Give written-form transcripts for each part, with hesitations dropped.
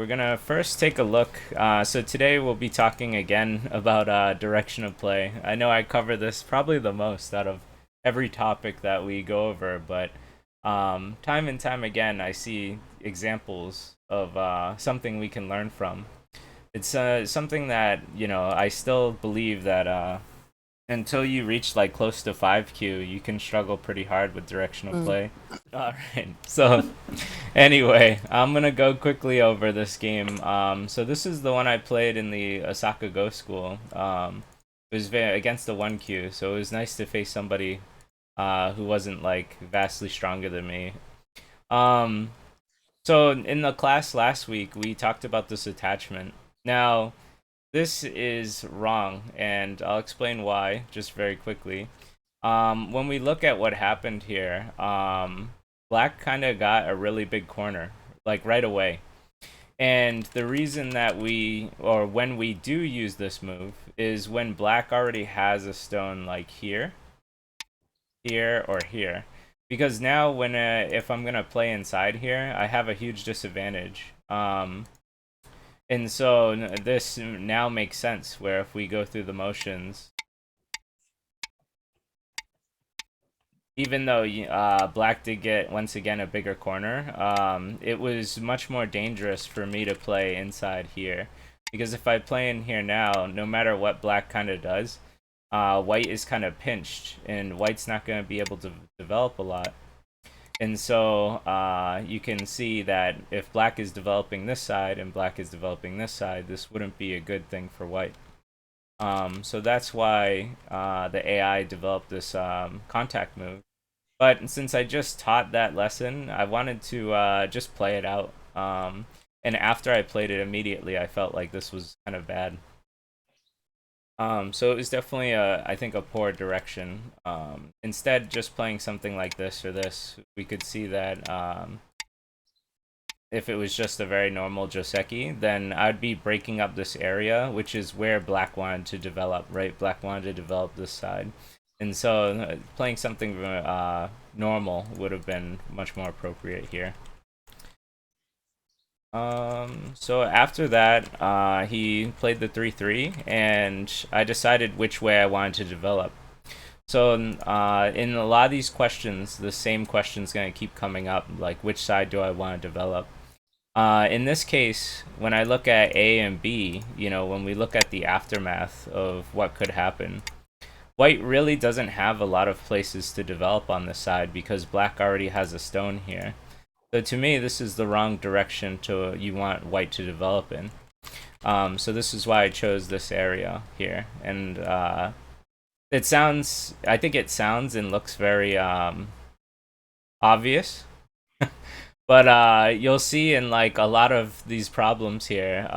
we're gonna first take a look. So today we'll be talking again about direction of play. I know I cover this probably the most out of every topic that we go over, but time and time again I see examples of something we can learn from. It's something that I still believe that until you reach like close to 5Q, you can struggle pretty hard with directional play. All right. So anyway, I'm gonna go quickly over this game. So this is the one I played in the Osaka Go School. It was against the 1Q, so it was nice to face somebody who wasn't like vastly stronger than me. Um, so in the class last week, we talked about this attachment. Now, this is wrong, and I'll explain why just very quickly. When we look at what happened here, Black kind of got a really big corner, like right away. And the reason that or when we do use this move, is when Black already has a stone like here, here, or here. Because now if I'm gonna play inside here, I have a huge disadvantage. And so this now makes sense, where if we go through the motions, even though Black did get, once again, a bigger corner, it was much more dangerous for me to play inside here. Because if I play in here now, no matter what Black kind of does, White is kind of pinched, and White's not going to be able to develop a lot. And so you can see that if Black is developing this side and Black is developing this side, this wouldn't be a good thing for White. So that's why the AI developed this contact move. But since I just taught that lesson, I wanted to just play it out. And after I played it immediately, I felt like this was kind of bad. So it was definitely I think a poor direction. Instead, just playing something like this or this, we could see that if it was just a very normal Joseki, then I'd be breaking up this area, which is where Black wanted to develop, right? Black wanted to develop this side. And so playing something normal would have been much more appropriate here. So after that, he played the 3-3, and I decided which way I wanted to develop. So in a lot of these questions, the same question's going to keep coming up, like which side do I want to develop? In this case, when I look at A and B, when we look at the aftermath of what could happen, White really doesn't have a lot of places to develop on this side because Black already has a stone here. So to me, this is the wrong direction you want White to develop in. So this is why I chose this area here. And I think it sounds and looks very obvious. But you'll see in like a lot of these problems here,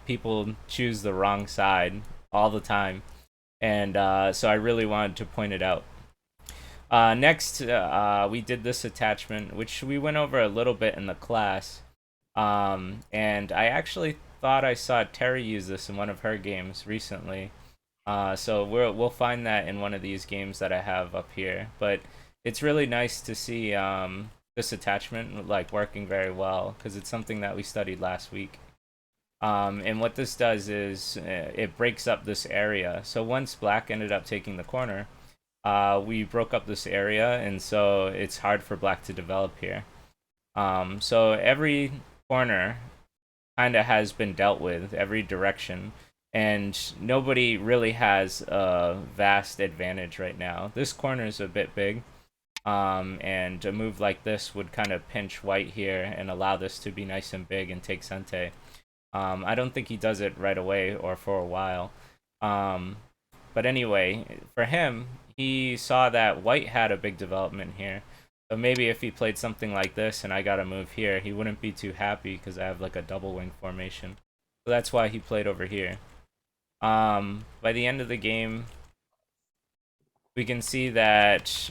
people choose the wrong side all the time. And so I really wanted to point it out. Next, we did this attachment, which we went over a little bit in the class. And I actually thought I saw Terry use this in one of her games recently. So we'll find that in one of these games that I have up here. But it's really nice to see this attachment like working very well, because it's something that we studied last week. And what this does is it breaks up this area. So once Black ended up taking the corner, we broke up this area, and so it's hard for Black to develop here. So every corner kind of has been dealt with, every direction, and nobody really has a vast advantage right now. This corner is a bit big, and a move like this would kind of pinch White here and allow this to be nice and big and take Sente. I don't think he does it right away or for a while. But anyway, for him, he saw that White had a big development here. So maybe if he played something like this and I got a move here, he wouldn't be too happy because I have like a double wing formation. So that's why he played over here. By the end of the game, we can see that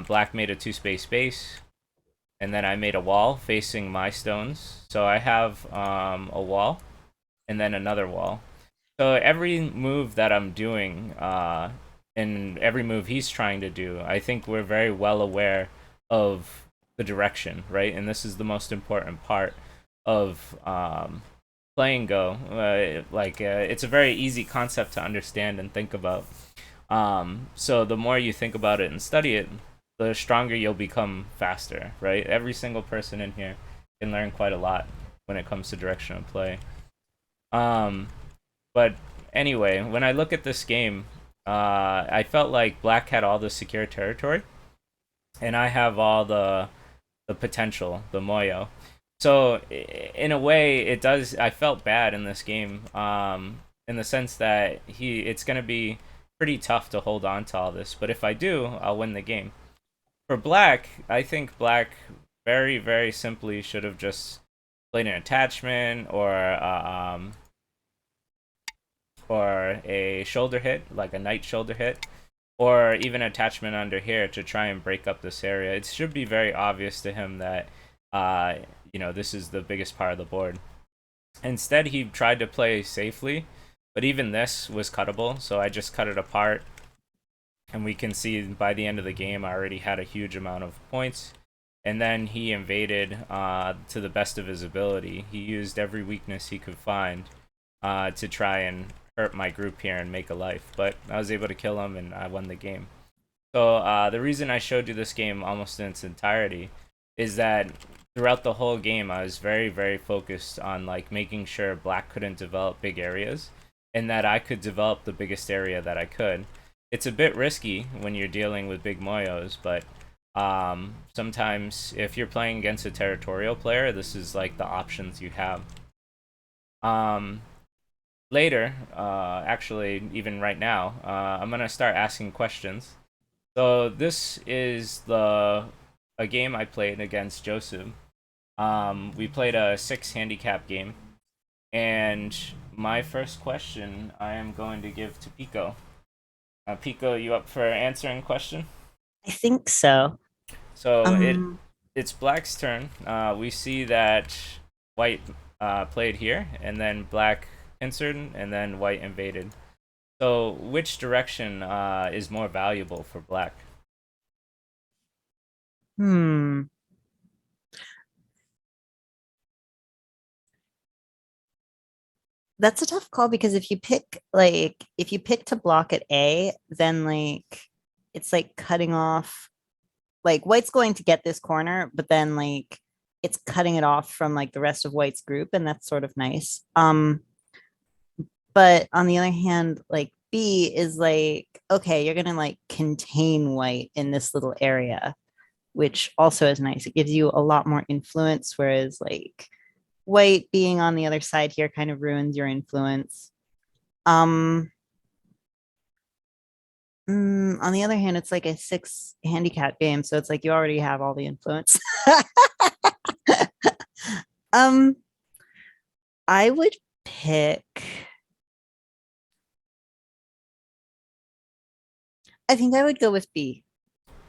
Black made a 2-space base, and then I made a wall facing my stones. So I have a wall and then another wall. So every move that I'm doing, and every move he's trying to do, I think we're very well aware of the direction, right? And this is the most important part of playing Go. It's a very easy concept to understand and think about. So the more you think about it and study it, the stronger you'll become faster, right? Every single person in here can learn quite a lot when it comes to direction of play. Um, but anyway, when I look at this game, I felt like Black had all the secure territory, and I have all the potential, the Moyo. So in a way, it does. I felt bad in this game, in the sense that it's gonna be pretty tough to hold on to all this. But if I do, I'll win the game. For Black, I think Black very very simply should have just played an attachment or a shoulder hit, like a knight shoulder hit, or even attachment under here to try and break up this area. It should be very obvious to him that uh, this is the biggest part of the board. Instead, he tried to play safely, but even this was cuttable, so I just cut it apart. And we can see by the end of the game, I already had a huge amount of points. And then he invaded to the best of his ability. He used every weakness he could find to try and hurt my group here and make a life. But I was able to kill him, and I won the game. So the reason I showed you this game almost in its entirety is that throughout the whole game, I was very, very focused on like making sure Black couldn't develop big areas, and that I could develop the biggest area that I could. It's a bit risky when you're dealing with big Moyos, but sometimes if you're playing against a territorial player, this is like the options you have. Later, actually, even right now, I'm gonna start asking questions. So this is a game I played against Joseph. We played a 6 handicap game, and my first question I am going to give to Pico. Pico, you up for answering question? I think so. So Um, it's Black's turn. We see that White played here, and then Black answered, and then White invaded. So which direction is more valuable for Black? hmm. That's a tough call because if you pick to block at A, then it's like cutting off like White's going to get this corner, but then it's cutting it off from like the rest of White's group, and that's sort of nice. But on the other hand, like B is like, okay, you're gonna like contain White in this little area, which also is nice. It gives you a lot more influence, whereas like White being on the other side here kind of ruins your influence. Um, on the other hand, it's like a 6 handicap game, so it's like you already have all the influence. um, I would pick. I think I would go with B.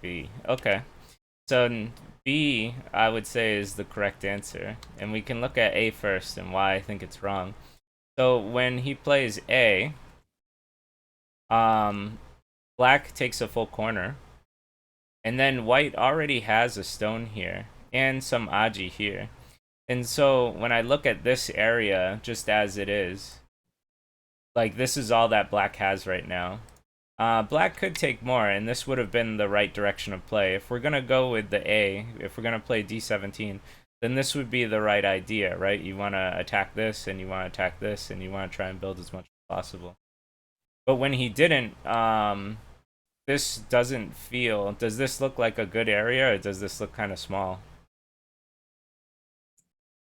B. Okay. So B, I would say, is the correct answer, and we can look at A first and why I think it's wrong. So when he plays A, um, Black takes a full corner, and then White already has a stone here and some Aji here. And so when I look at this area just as it is, like this is all that Black has right now. Black could take more, and this would have been the right direction of play. If we're gonna go with the A, if we're gonna play D17, then this would be the right idea, right? You want to attack this, and you want to attack this, and you want to try and build as much as possible. But when he didn't, this doesn't feel. Does this look like a good area, or does this look kind of small?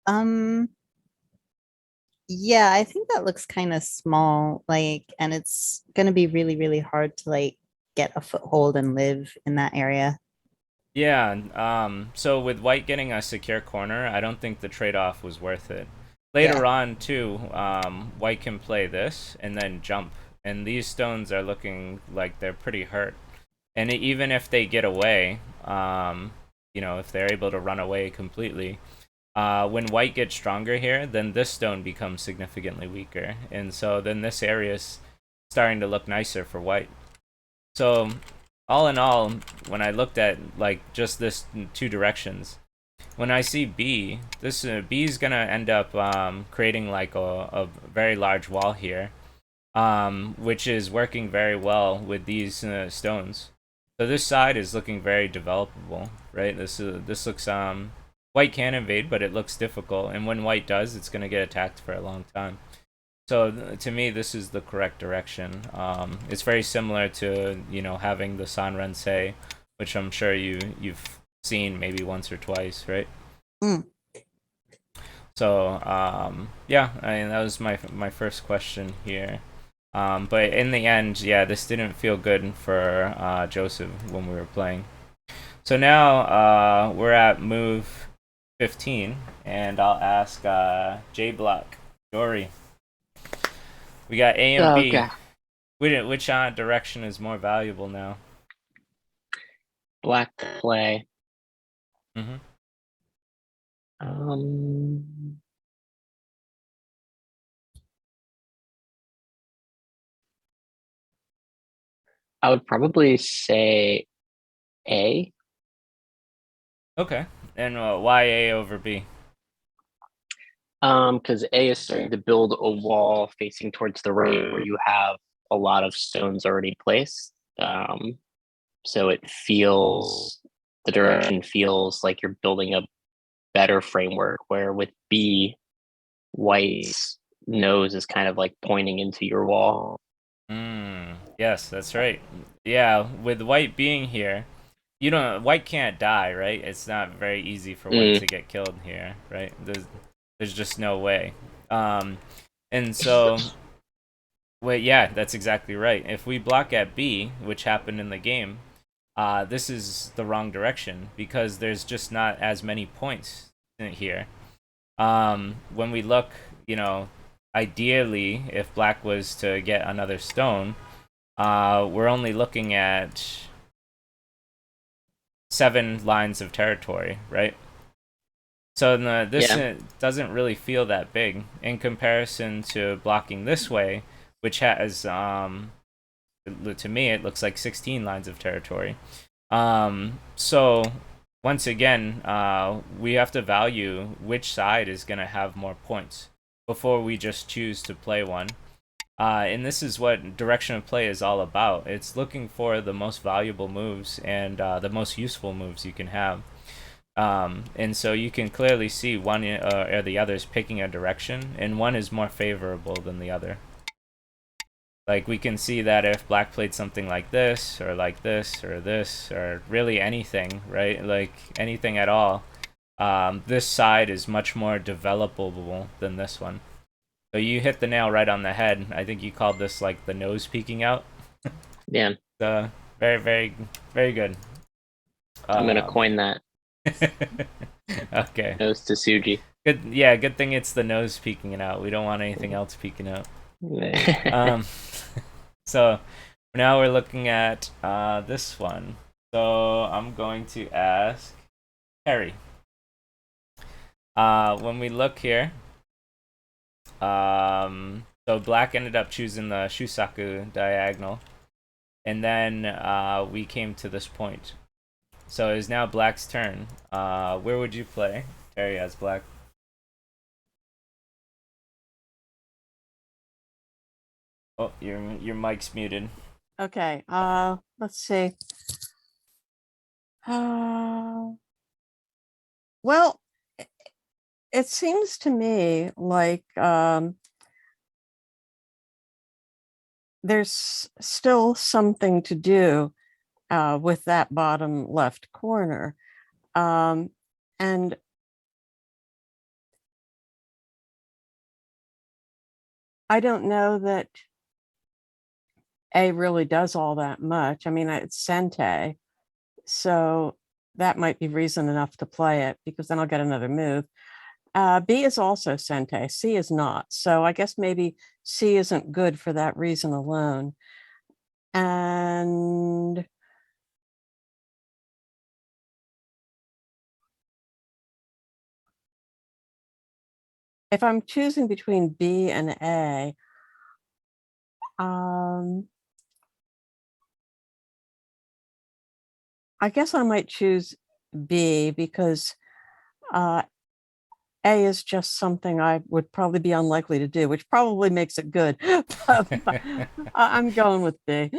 Um, yeah, I think that looks kind of small, and it's gonna be really, really hard to like get a foothold and live in that area. Yeah, so with White getting a secure corner, I don't think the trade-off was worth it. Yeah. Later on, too, White can play this and then jump, and these stones are looking like they're pretty hurt. And even if they get away, if they're able to run away completely, when White gets stronger here, then this stone becomes significantly weaker, and so then this area is starting to look nicer for White. So all in all, when I looked at like just this two directions, when I see B, this B is gonna end up creating like a very large wall here, which is working very well with these stones. So this side is looking very developable, right? This looks white can invade, but it looks difficult, and when white does, it's gonna get attacked for a long time. So to me, this is the correct direction. It's very similar to having the Sanrensei, which I'm sure you've seen maybe once or twice, right? Mm. So yeah, I mean that was my first question here. But in the end, yeah, this didn't feel good for Joseph when we were playing. So now we're at move 15, and I'll ask J Block, Dory. We got A and B. Okay. Which direction is more valuable now? Black play. Mm-hmm. I would probably say A. Okay. And why A over B? Because A is starting to build a wall facing towards the right where you have a lot of stones already placed. So the direction feels like you're building a better framework, where with B, white's nose is kind of like pointing into your wall. Yes, that's right. Yeah, with white being here, white can't die, right? It's not very easy for white Mm. to get killed here, right? There's just no way. Um, and so, wait, yeah, that's exactly right. If we block at B, which happened in the game, this is the wrong direction because there's just not as many points in here. When we look, ideally, if black was to get another stone, we're only looking at 7 lines of territory, right? So this Yeah. doesn't really feel that big in comparison to blocking this way, which has, to me, it looks like 16 lines of territory. So once again, we have to value which side is going to have more points before we just choose to play one. And this is what direction of play is all about. It's looking for the most valuable moves and the most useful moves you can have. And so you can clearly see one or the others picking a direction, and one is more favorable than the other. Like we can see that if black played something like this, or like this, or really anything, right? Like anything at all, this side is much more developable than this one. So you hit the nail right on the head. I think you called this like the nose peeking out. Yeah. Very, very, very good. I'm gonna coin that. Okay. Nose to Suji. Good. Yeah. Good thing it's the nose peeking it out. We don't want anything else peeking out. So now we're looking at this one. So I'm going to ask Harry. When we look here, so black ended up choosing the Shusaku diagonal, and then we came to this point. So it is now black's turn. Where would you play, Harry, as black? Oh, your mic's muted. Okay, let's see. Well, it seems to me like there's still something to do with that bottom left corner. And I don't know that A really does all that much. I mean, it's Sente, so that might be reason enough to play it, because then I'll get another move. B is also Sente, C is not. So I guess maybe C isn't good for that reason alone. And if I'm choosing between B and A, I guess I might choose B, because A is just something I would probably be unlikely to do, which probably makes it good. But I'm going with B.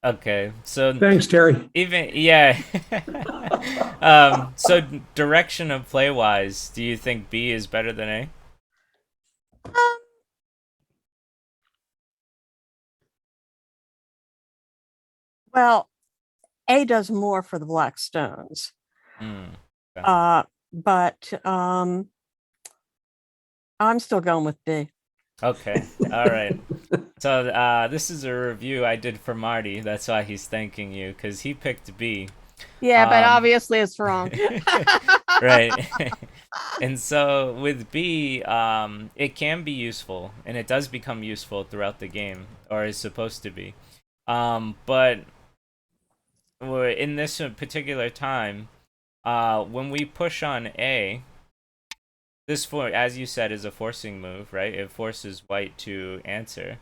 Okay, so Thanks, Terry. even yeah. So direction of play wise, do you think B is better than A? Um, well, A does more for the black stones. Hmm. But I'm still going with B. Okay. All right. So this is a review I did for Marty. That's why he's thanking you, because he picked B. Yeah, but Um, obviously it's wrong. Right. And so with B, it can be useful, and it does become useful throughout the game, or is supposed to be. But in this particular time, when we push on A, this as you said, is a forcing move, right? It forces white to answer.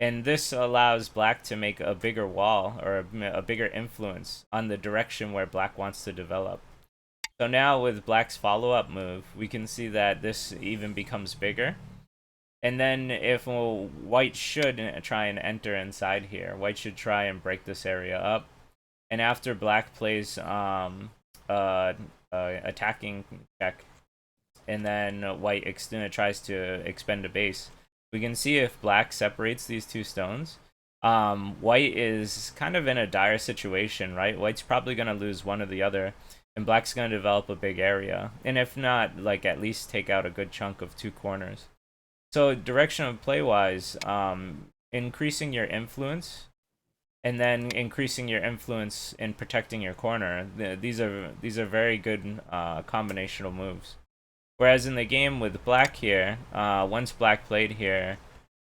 And this allows black to make a bigger wall, or a bigger influence on the direction where black wants to develop. So now with black's follow-up move, we can see that this even becomes bigger. And then if white should try and enter inside here, white should try and break this area up. And after black plays attacking check, and then white tries to expend a base, we can see if black separates these two stones. White is kind of in a dire situation, right? White's probably going to lose one or the other, and black's going to develop a big area. And if not, like, at least take out a good chunk of two corners. So direction of play wise, increasing your influence, and then increasing your influence in protecting your corner. These are very good combinational moves. Whereas in the game with black here, once black played here,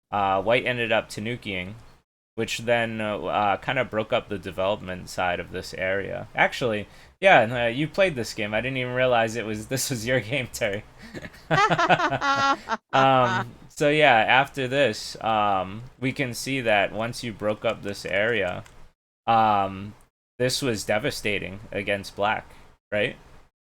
white ended up tanukiing, which then kind of broke up the development side of this area. Actually, yeah, you played this game. I didn't even realize this was your game, Terry. So yeah, after this, we can see that once you broke up this area, this was devastating against black, right?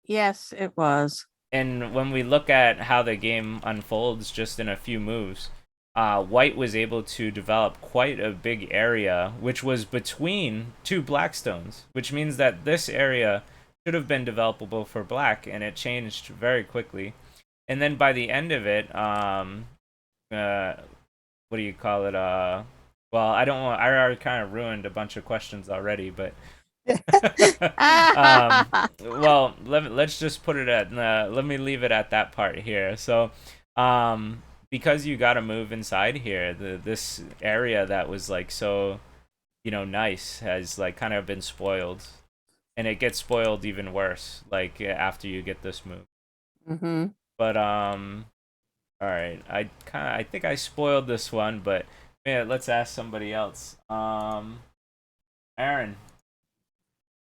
Yes, it was. And when we look at how the game unfolds just in a few moves, white was able to develop quite a big area, which was between two blackstones, which means that this area should have been developable for black, and it changed very quickly. And then by the end of it, what do you call it? Well, I don't want. I already kind of ruined a bunch of questions already, but well, let's just put it at. Let me leave it at that part here. So, because you got to move inside here, this area that was like so, nice has like kind of been spoiled, and it gets spoiled even worse like after you get this move. Mm-hmm. But all right, I think I spoiled this one, but man, let's ask somebody else. Aaron.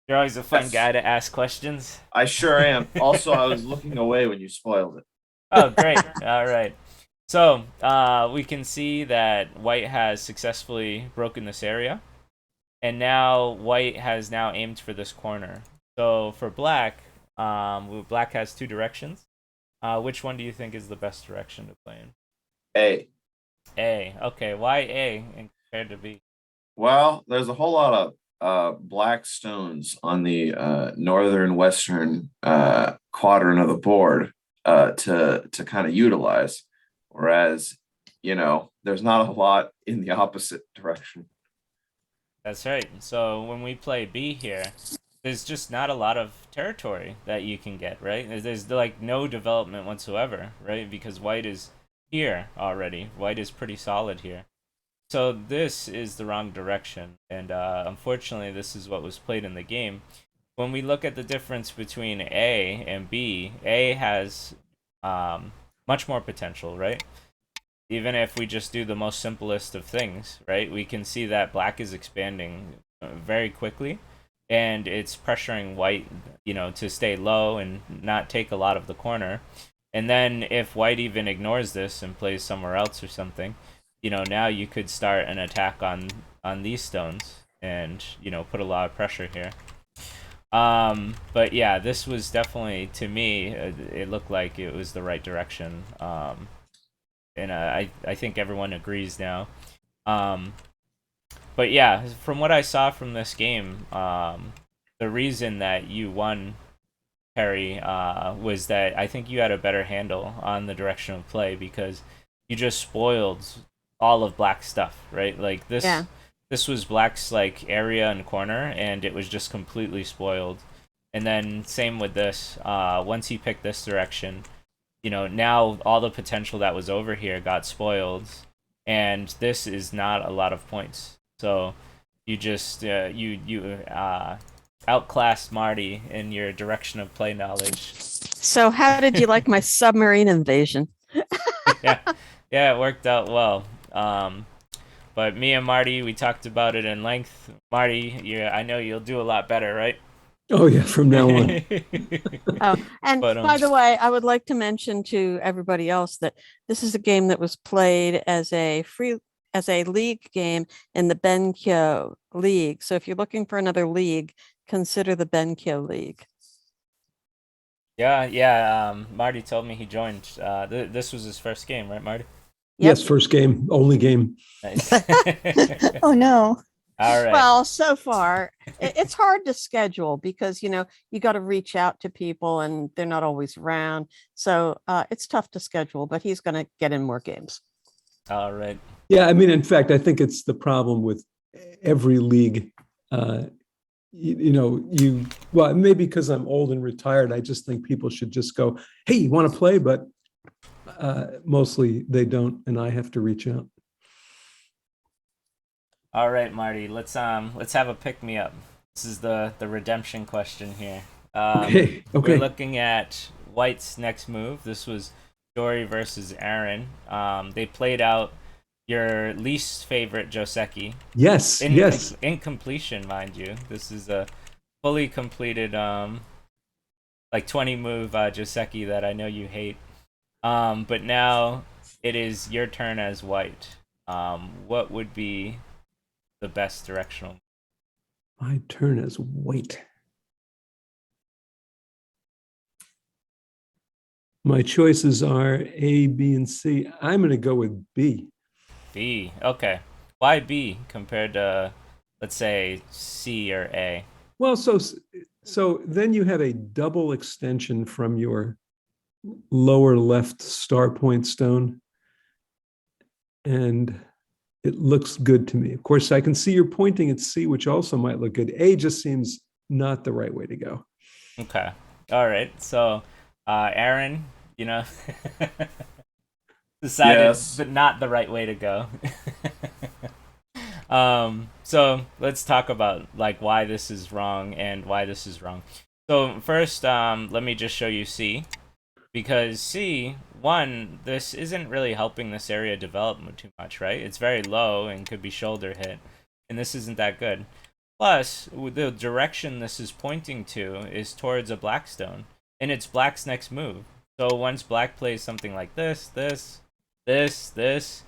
You're always a fun Yes. guy to ask questions. I sure am. Also, I was looking away when you spoiled it. Oh, great. All right. So, we can see that white has successfully broken this area. And now white has now aimed for this corner. So, for black, black has two directions. Which one do you think is the best direction to play in? A. A. Okay. Why A compared to B? Well, there's a whole lot of black stones on the northern western quadrant of the board to kind of utilize, whereas there's not a lot in the opposite direction. That's right. So when we play B here, there's just not a lot of territory that you can get, right? There's like no development whatsoever, right? Because white is here already. White is pretty solid here. So this is the wrong direction, and unfortunately this is what was played in the game. When we look at the difference between A and B, A has much more potential, right? Even if we just do the most simplest of things, right? We can see that black is expanding very quickly, and it's pressuring white, to stay low and not take a lot of the corner. And then if white even ignores this and plays somewhere else or something, now you could start an attack on these stones and, put a lot of pressure here. But yeah, this was definitely, to me, it looked like it was the right direction. And I think everyone agrees now. Um, but yeah, from what I saw from this game, the reason that you won, Perry, was that I think you had a better handle on the direction of play because you just spoiled all of Black's stuff, right? Like Yeah. this was Black's like area and corner, and it was just completely spoiled. And then same with this. Once he picked this direction, now all the potential that was over here got spoiled, and this is not a lot of points. So you just you outclassed Marty in your direction of play knowledge. So how did you like my submarine invasion? yeah, yeah, it worked out well. But me and Marty, we talked about it in length. Marty, I know you'll do a lot better, right? Oh yeah, from now on. Oh, and But, by the way, I would like to mention to everybody else that this is a game that was played as a league game in the Benkyo League. So if you're looking for another league, consider the Benkyo League. yeah. Marty told me he joined. This was his first game, right, Marty? Yes, first game, only game. Nice. Oh no. All right. Well, so far, it's hard to schedule because, you got to reach out to people and they're not always around. So it's tough to schedule, but he's going to get in more games. All right. Yeah, I mean, in fact, I think it's the problem with every league. Well, maybe because I'm old and retired, I just think people should just go, hey, you want to play? But mostly they don't, and I have to reach out. All right, Marty. Let's have a pick me up. This is the redemption question here. Okay. We're looking at White's next move. This was Dory versus Aaron. They played out your least favorite Joseki. Yes. Yes. In completion, mind you. This is a fully completed like 20 move Joseki that I know you hate. But now it is your turn as White. What would be the best directional? My turn as White. My choices are A, B, and C. I'm going to go with B. B. Okay. Why B compared to, let's say, C or A? Well, so then you have a double extension from your lower left star point stone, and it looks good to me. Of course, I can see you're pointing at C, which also might look good. A just seems not the right way to go. Okay. All right. So, Aaron, decided, Yes. but not the right way to go. So let's talk about like why this is wrong and why this is wrong. So first, let me just show you C, because C, one, this isn't really helping this area develop too much, right? It's very low and could be shoulder hit, and this isn't that good. Plus, the direction this is pointing to is towards a Blackstone, and it's Black's next move. So once Black plays something like this, it's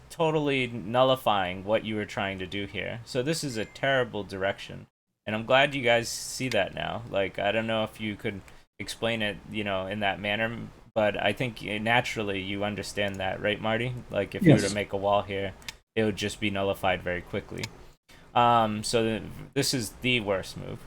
totally nullifying what you were trying to do here. So this is a terrible direction, and I'm glad you guys see that now. Like, I don't know if you could explain it, in that manner, but I think naturally you understand that, right, Marty? Like, if you were to make a wall here, it would just be nullified very quickly. So this is the worst move.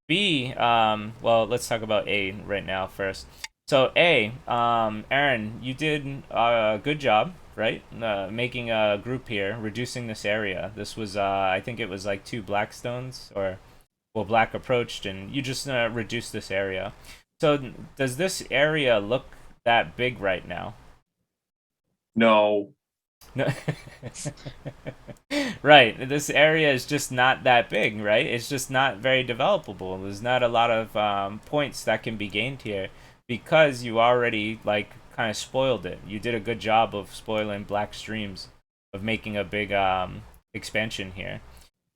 B, well, let's talk about A right now first. So A, Aaron, you did a good job, right? Making a group here, reducing this area. This was, I think it was like 2 Blackstones, or, well, Black approached, and you just reduced this area. So does this area look that big right now? No. No. Right. This area is just not that big, right? It's just not very developable. There's not a lot of points that can be gained here because you already like kind of spoiled it. You did a good job of spoiling Black Streams, of making a big expansion here.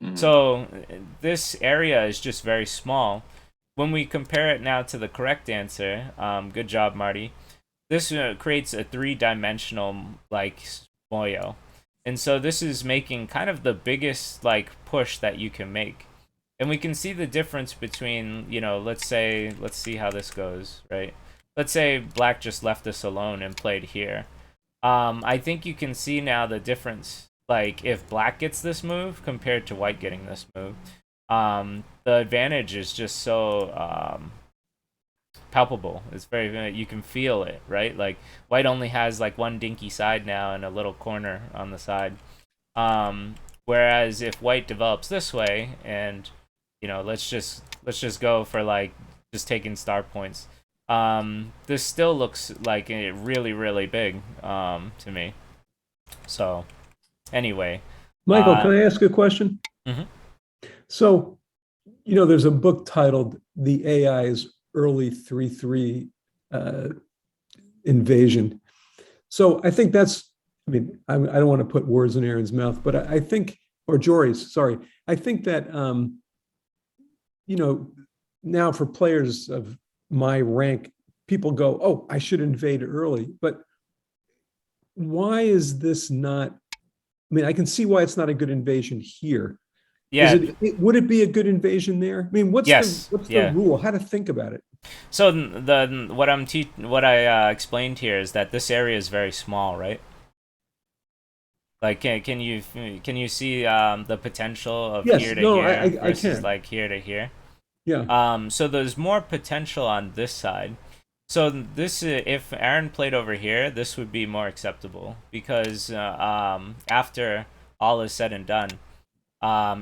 Mm-hmm. So this area is just very small. When we compare it now to the correct answer, good job, Marty. This creates a 3-dimensional like moyo. And so this is making kind of the biggest like push that you can make. And we can see the difference between, you know, let's see how this goes, right? Let's say black just left this alone and played here. I think you can see now the difference, like if black gets this move compared to white getting this move. The advantage is just so palpable. It's very, you can feel it, right? Like white only has like one dinky side now and a little corner on the side. Whereas if white develops this way, and you know, let's just go for like just taking star points. This still looks like really, really big to me. So anyway, Michael, can I ask a question? Mhm. So, you know, there's a book titled "The AI's Early 3-3 Invasion." So I think that's, I mean, I don't want to put words in Aaron's mouth, but I think, or Jory's, sorry, I think that, you know, now for players of my rank, people go, oh, I should invade early. But why is this not? I mean, I can see why it's not a good invasion here. yeah, Would it be a good invasion there? I mean, what's Yes, the yeah. rule? How to think about it? So what I explained here is that this area is very small, right? Like, can you see the potential of Yes, here to no, here I versus can. like here to here? Yeah. So there's more potential on this side. So this, if Aaron played over here, this would be more acceptable because after all is said and done,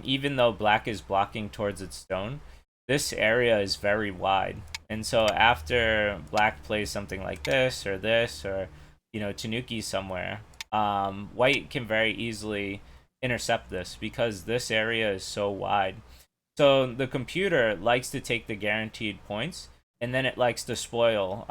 even though black is blocking towards its stone, this area is very wide. And so after black plays something like this, or you know, Tanuki somewhere, white can very easily intercept this because this area is so wide. So the computer likes to take the guaranteed points, and then it likes to spoil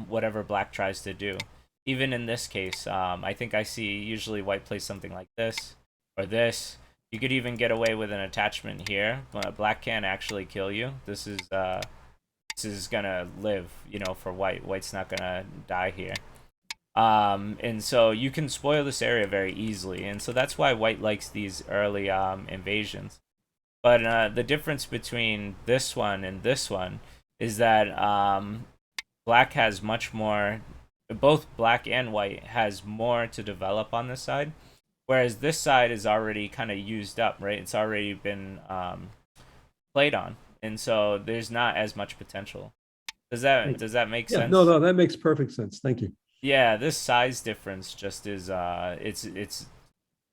whatever black tries to do. Even in this case, I think I see usually white plays something like this or this. You could even get away with an attachment here, but black can't actually kill you. This is gonna live, you know, for white. White's not gonna die here. And so you can spoil this area very easily, and so that's why white likes these early invasions. But the difference between this one and this one is that black has much more. Both black and white has more to develop on this side, whereas this side is already kind of used up, right? It's already been played on, and so there's not as much potential. Does that make Yeah, sense? no, that makes perfect sense. Thank you. Yeah, this size difference just is it's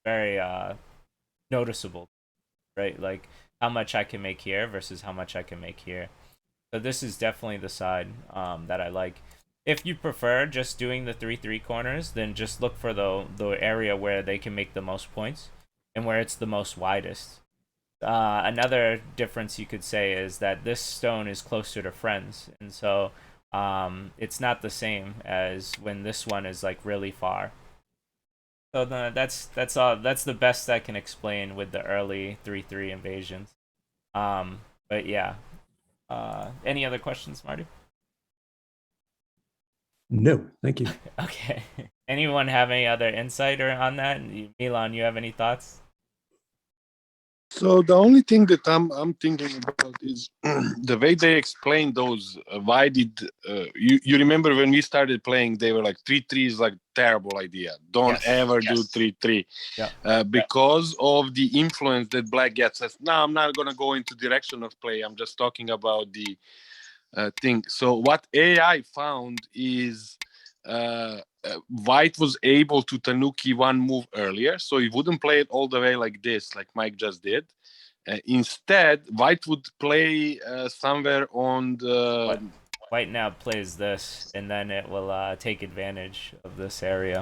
very noticeable, right? Like how much I can make here versus how much I can make here. So this is definitely the side that I like. If you prefer just doing the 3-3 corners, then just look for the area where they can make the most points and where it's the most widest. Another difference you could say is that this stone is closer to friends, and so it's not the same as when this one is like really far. So that's all. That's the best I can explain with the early 3-3 invasions. But yeah. Any other questions, Marty? No, thank you. Okay. Anyone have any other insight or on that? Milan, you have any thoughts? So the only thing that I'm thinking about is the way they explain those. Why did you remember when we started playing? They were like 3-3 is like terrible idea. Don't ever do 3-3. Yeah. Because of the influence that black gets. Now I'm not gonna go into direction of play. I'm just talking about the thing. So what AI found is white was able to tanuki one move earlier, so he wouldn't play it all the way like this, like Mike just did. Instead, white would play somewhere on the... White now plays this, and then it will take advantage of this area.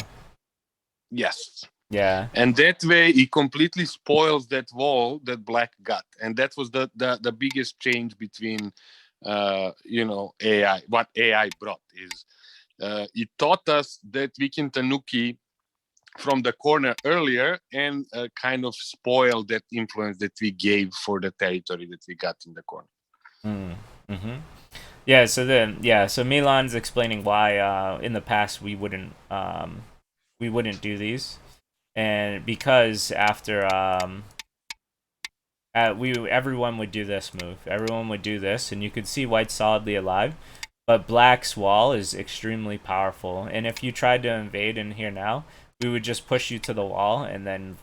Yes. Yeah. And that way, he completely spoils that wall that black got. And that was the biggest change between, AI. What AI brought is it taught us that we can tanuki from the corner earlier and kind of spoil that influence that we gave for the territory that we got in the corner. Mm-hmm. Yeah. So Milan's explaining why in the past we wouldn't do these, and because after everyone would do this move. Everyone would do this, and you could see white solidly alive. But black's wall is extremely powerful, and if you tried to invade in here now, we would just push you to the wall, and then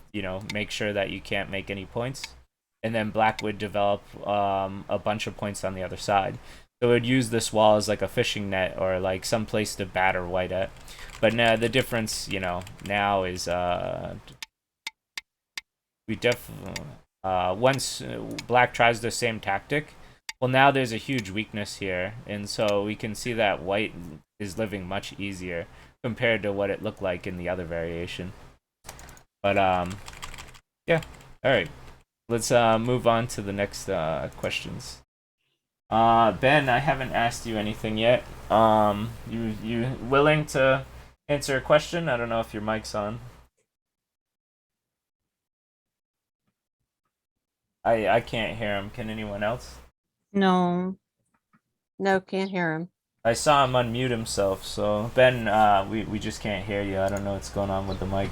make sure that you can't make any points, and then black would develop a bunch of points on the other side. So it would use this wall as like a fishing net or like some place to batter white at. But now the difference, now is we definitely once black tries the same tactic, well, now there's a huge weakness here, and so we can see that white is living much easier compared to what it looked like in the other variation. But yeah, all right. Let's move on to the next questions. Ben, I haven't asked you anything yet. You willing to answer a question? I don't know if your mic's on. I can't hear him. Can anyone else? No. No, can't hear him. I saw him unmute himself. So Ben, we just can't hear you. I don't know what's going on with the mic.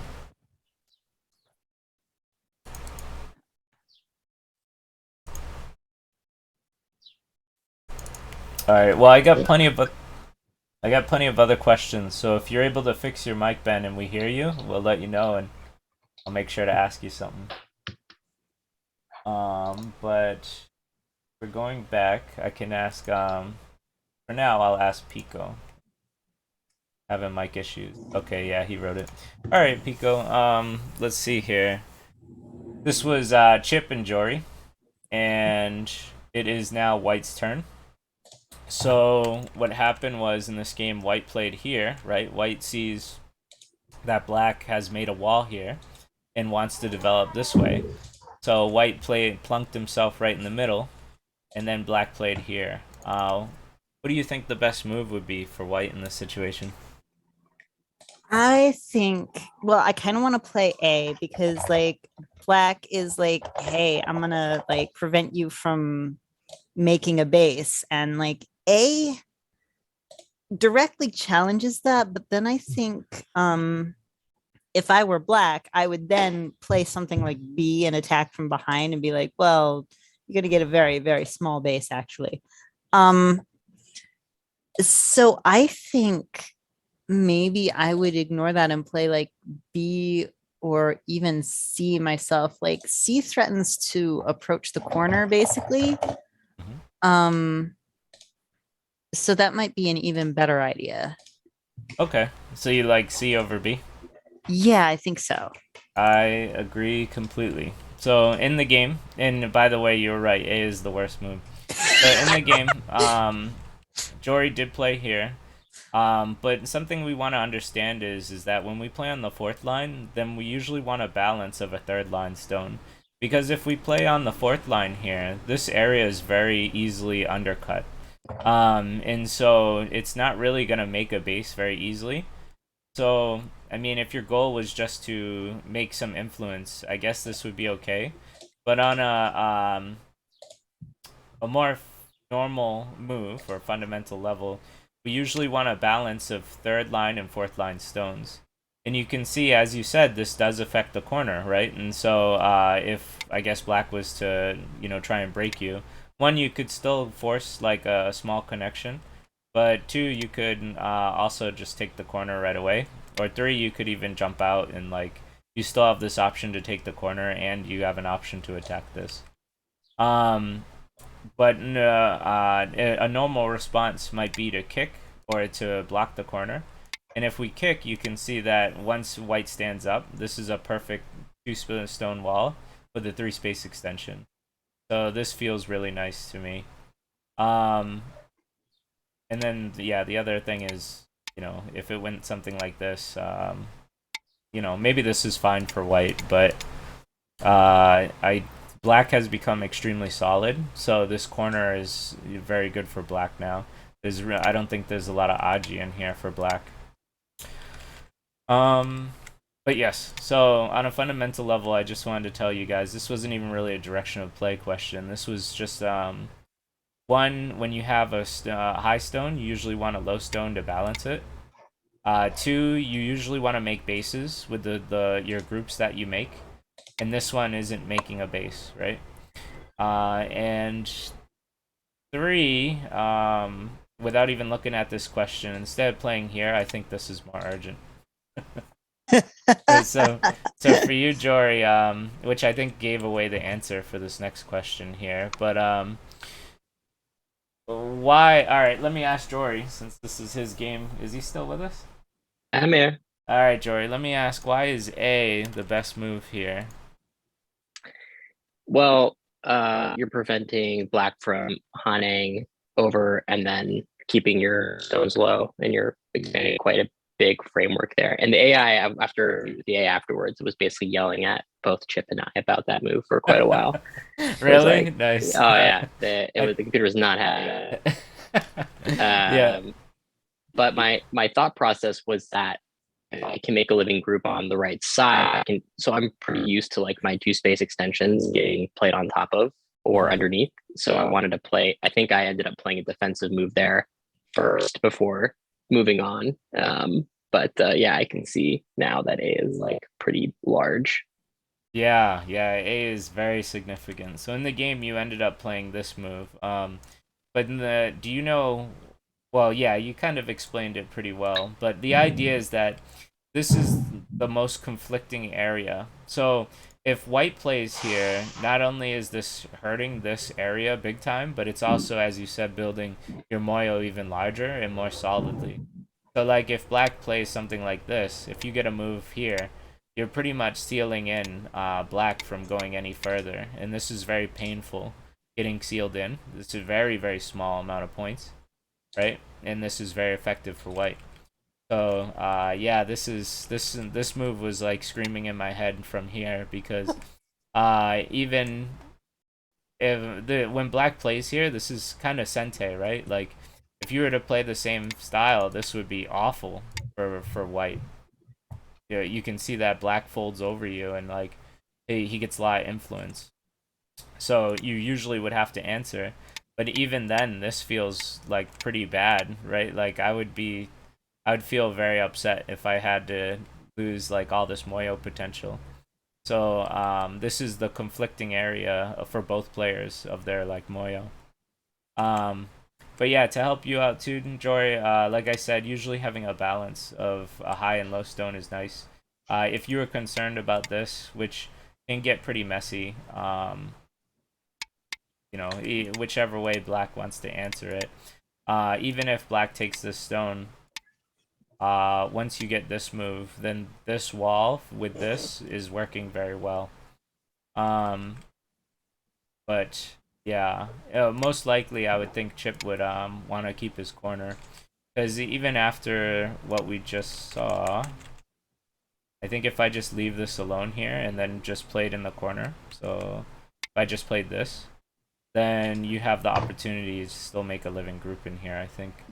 All right. Well, I got plenty of other questions. So if you're able to fix your mic, Ben, and we hear you, we'll let you know, and I'll make sure to ask you something. But we're going back. I can ask. For now, I'll ask Pico. Having mic issues. Okay, yeah, he wrote it. All right, Pico. Let's see here. This was Chip and Jory, and it is now White's turn. So what happened was in this game, White played here, right? White sees that Black has made a wall here and wants to develop this way. So White plunked himself right in the middle, and then Black played here. What do you think the best move would be for White in this situation? I think, well, I kind of want to play A because like black is like, hey, I'm gonna like prevent you from making a base, and like A directly challenges that. But then I think if I were black, I would then play something like B and attack from behind and be like, well, you're gonna get a very, very small base actually. So I think maybe I would ignore that and play like B or even C myself. Like C threatens to approach the corner basically. So that might be an even better idea. Okay, so you like C over B? Yeah, I think so. I agree completely. So in the game, and by the way, you're right, A is the worst move. But in the game, Jory did play here. But something we want to understand is that when we play on the fourth line, then we usually want a balance of a third line stone. Because if we play on the fourth line here, this area is very easily undercut. And so it's not really going to make a base very easily. So, I mean, if your goal was just to make some influence, I guess this would be okay. But on a more normal move or fundamental level, we usually want a balance of third line and fourth line stones. And you can see, as you said, this does affect the corner, right? And so if, I guess, black was to, try and break you, one, you could still force, like, a small connection. But two, you could also just take the corner right away. Or three, you could even jump out and, like, you still have this option to take the corner and you have an option to attack this. But a normal response might be to kick or to block the corner. And if we kick, you can see that once white stands up, this is a perfect 2-stone wall with a 3-space extension. So this feels really nice to me. And then, yeah, the other thing is, if it went something like this, maybe this is fine for white, but black has become extremely solid, so this corner is very good for black now. I don't think there's a lot of Aji in here for black. But yes, so on a fundamental level, I just wanted to tell you guys, this wasn't even really a direction of play question. This was just, one, when you have a high stone, you usually want a low stone to balance it. Two, you usually want to make bases with your groups that you make. And this one isn't making a base, right? And 3, without even looking at this question, instead of playing here, I think this is more urgent. so for you, Jory, which I think gave away the answer for this next question here, but why? All right, let me ask Jory, since this is his game. Is he still with us? I'm here. All right, Jory, let me ask, why is A the best move here? Well, you're preventing black from hunting over and then keeping your stones low, and you're expanding quite a big framework there. And the AI after the AI afterwards was basically yelling at both Chip and I about that move for quite a while. Really? Like, Nice. oh yeah, the computer was not having that. Yeah. But my thought process was that if I can make a living group on the right side, so I'm pretty used to like my 2 space extensions getting played on top of or underneath. So I wanted to play, I think I ended up playing a defensive move there first before moving on. But yeah, I can see now that A is like pretty large. Yeah, A is very significant. So in the game, you ended up playing this move. But do you know? Well, yeah, you kind of explained it pretty well. But the idea is that this is the most conflicting area. So if white plays here, not only is this hurting this area big time, but it's also, as you said, building your Moyo even larger and more solidly. So like if black plays something like this, if you get a move here, you're pretty much sealing in black from going any further. And this is very painful, getting sealed in. This is a very, very small amount of points, right? And this is very effective for white. So yeah, this move was like screaming in my head from here, because even if when black plays here, this is kind of Sente, right? Like if you were to play the same style, this would be awful for white. You can see that black folds over you, and like he gets a lot of influence. So you usually would have to answer, but even then, this feels like pretty bad, right? Like I would feel very upset if I had to lose like all this Moyo potential. So this is the conflicting area for both players of their like Moyo. But yeah, to help you out too, Jory, like I said, usually having a balance of a high and low stone is nice. If you were concerned about this, which can get pretty messy, whichever way black wants to answer it, even if black takes this stone, once you get this move, then this wall with this is working very well. But yeah, most likely I would think Chip would want to keep his corner, because even after what we just saw, I think if I just leave this alone here and then just played in the corner, so if I just played this, then you have the opportunity to still make a living group in here, I think.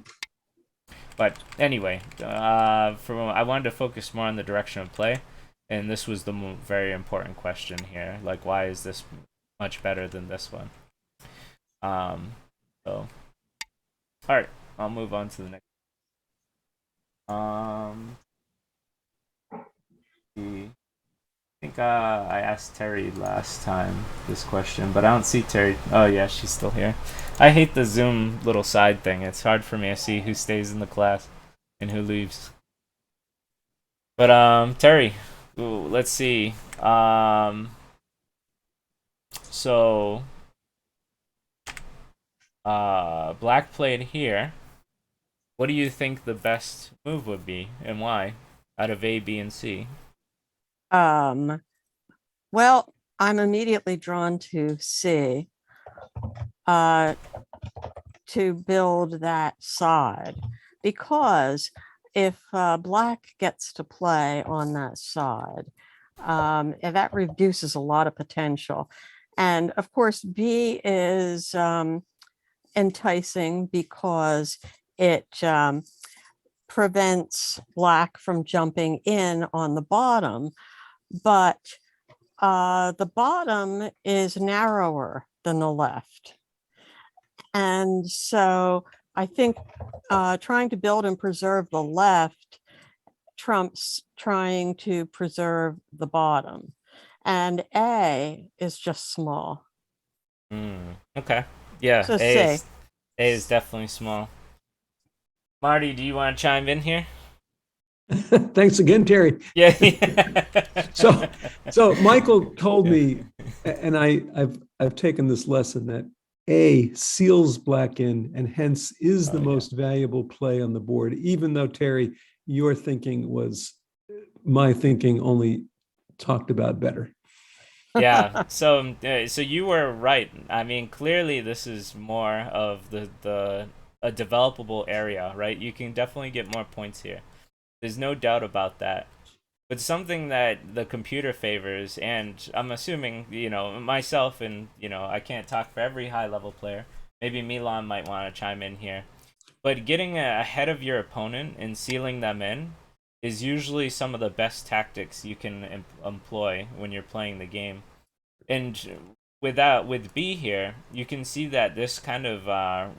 But anyway, I wanted to focus more on the direction of play, and this was the very important question here. Like, why is this much better than this one? So, all right, I'll move on to the next. I think I asked Terry last time this question, but I don't see Terry. Oh yeah, she's still here. I hate the Zoom little side thing. It's hard for me to see who stays in the class and who leaves. But Terry, let's see. So black played here. What do you think the best move would be, and why, out of A, B, and C? Well, I'm immediately drawn to C, to build that side, because if black gets to play on that side, that reduces a lot of potential. And of course, B is enticing because it prevents black from jumping in on the bottom, but the bottom is narrower than the left. And so I think trying to build and preserve the left trumps trying to preserve the bottom. And A is just small. Okay. Yeah, So C. A is definitely small. Marty, do you want to chime in here? Thanks again, Terry. Yeah. So Michael told Yeah. me, and I've taken this lesson that A seals black in and hence is the Oh, yeah. most valuable play on the board, even though Terry, your thinking was my thinking only talked about better. Yeah. So you were right. I mean, clearly this is more of the a developable area, right? You can definitely get more points here. There's no doubt about that. But something that the computer favors, and I'm assuming, myself and, I can't talk for every high level player. Maybe Milan might want to chime in here. But getting ahead of your opponent and sealing them in is usually some of the best tactics you can employ when you're playing the game. And with B here, you can see that this kind of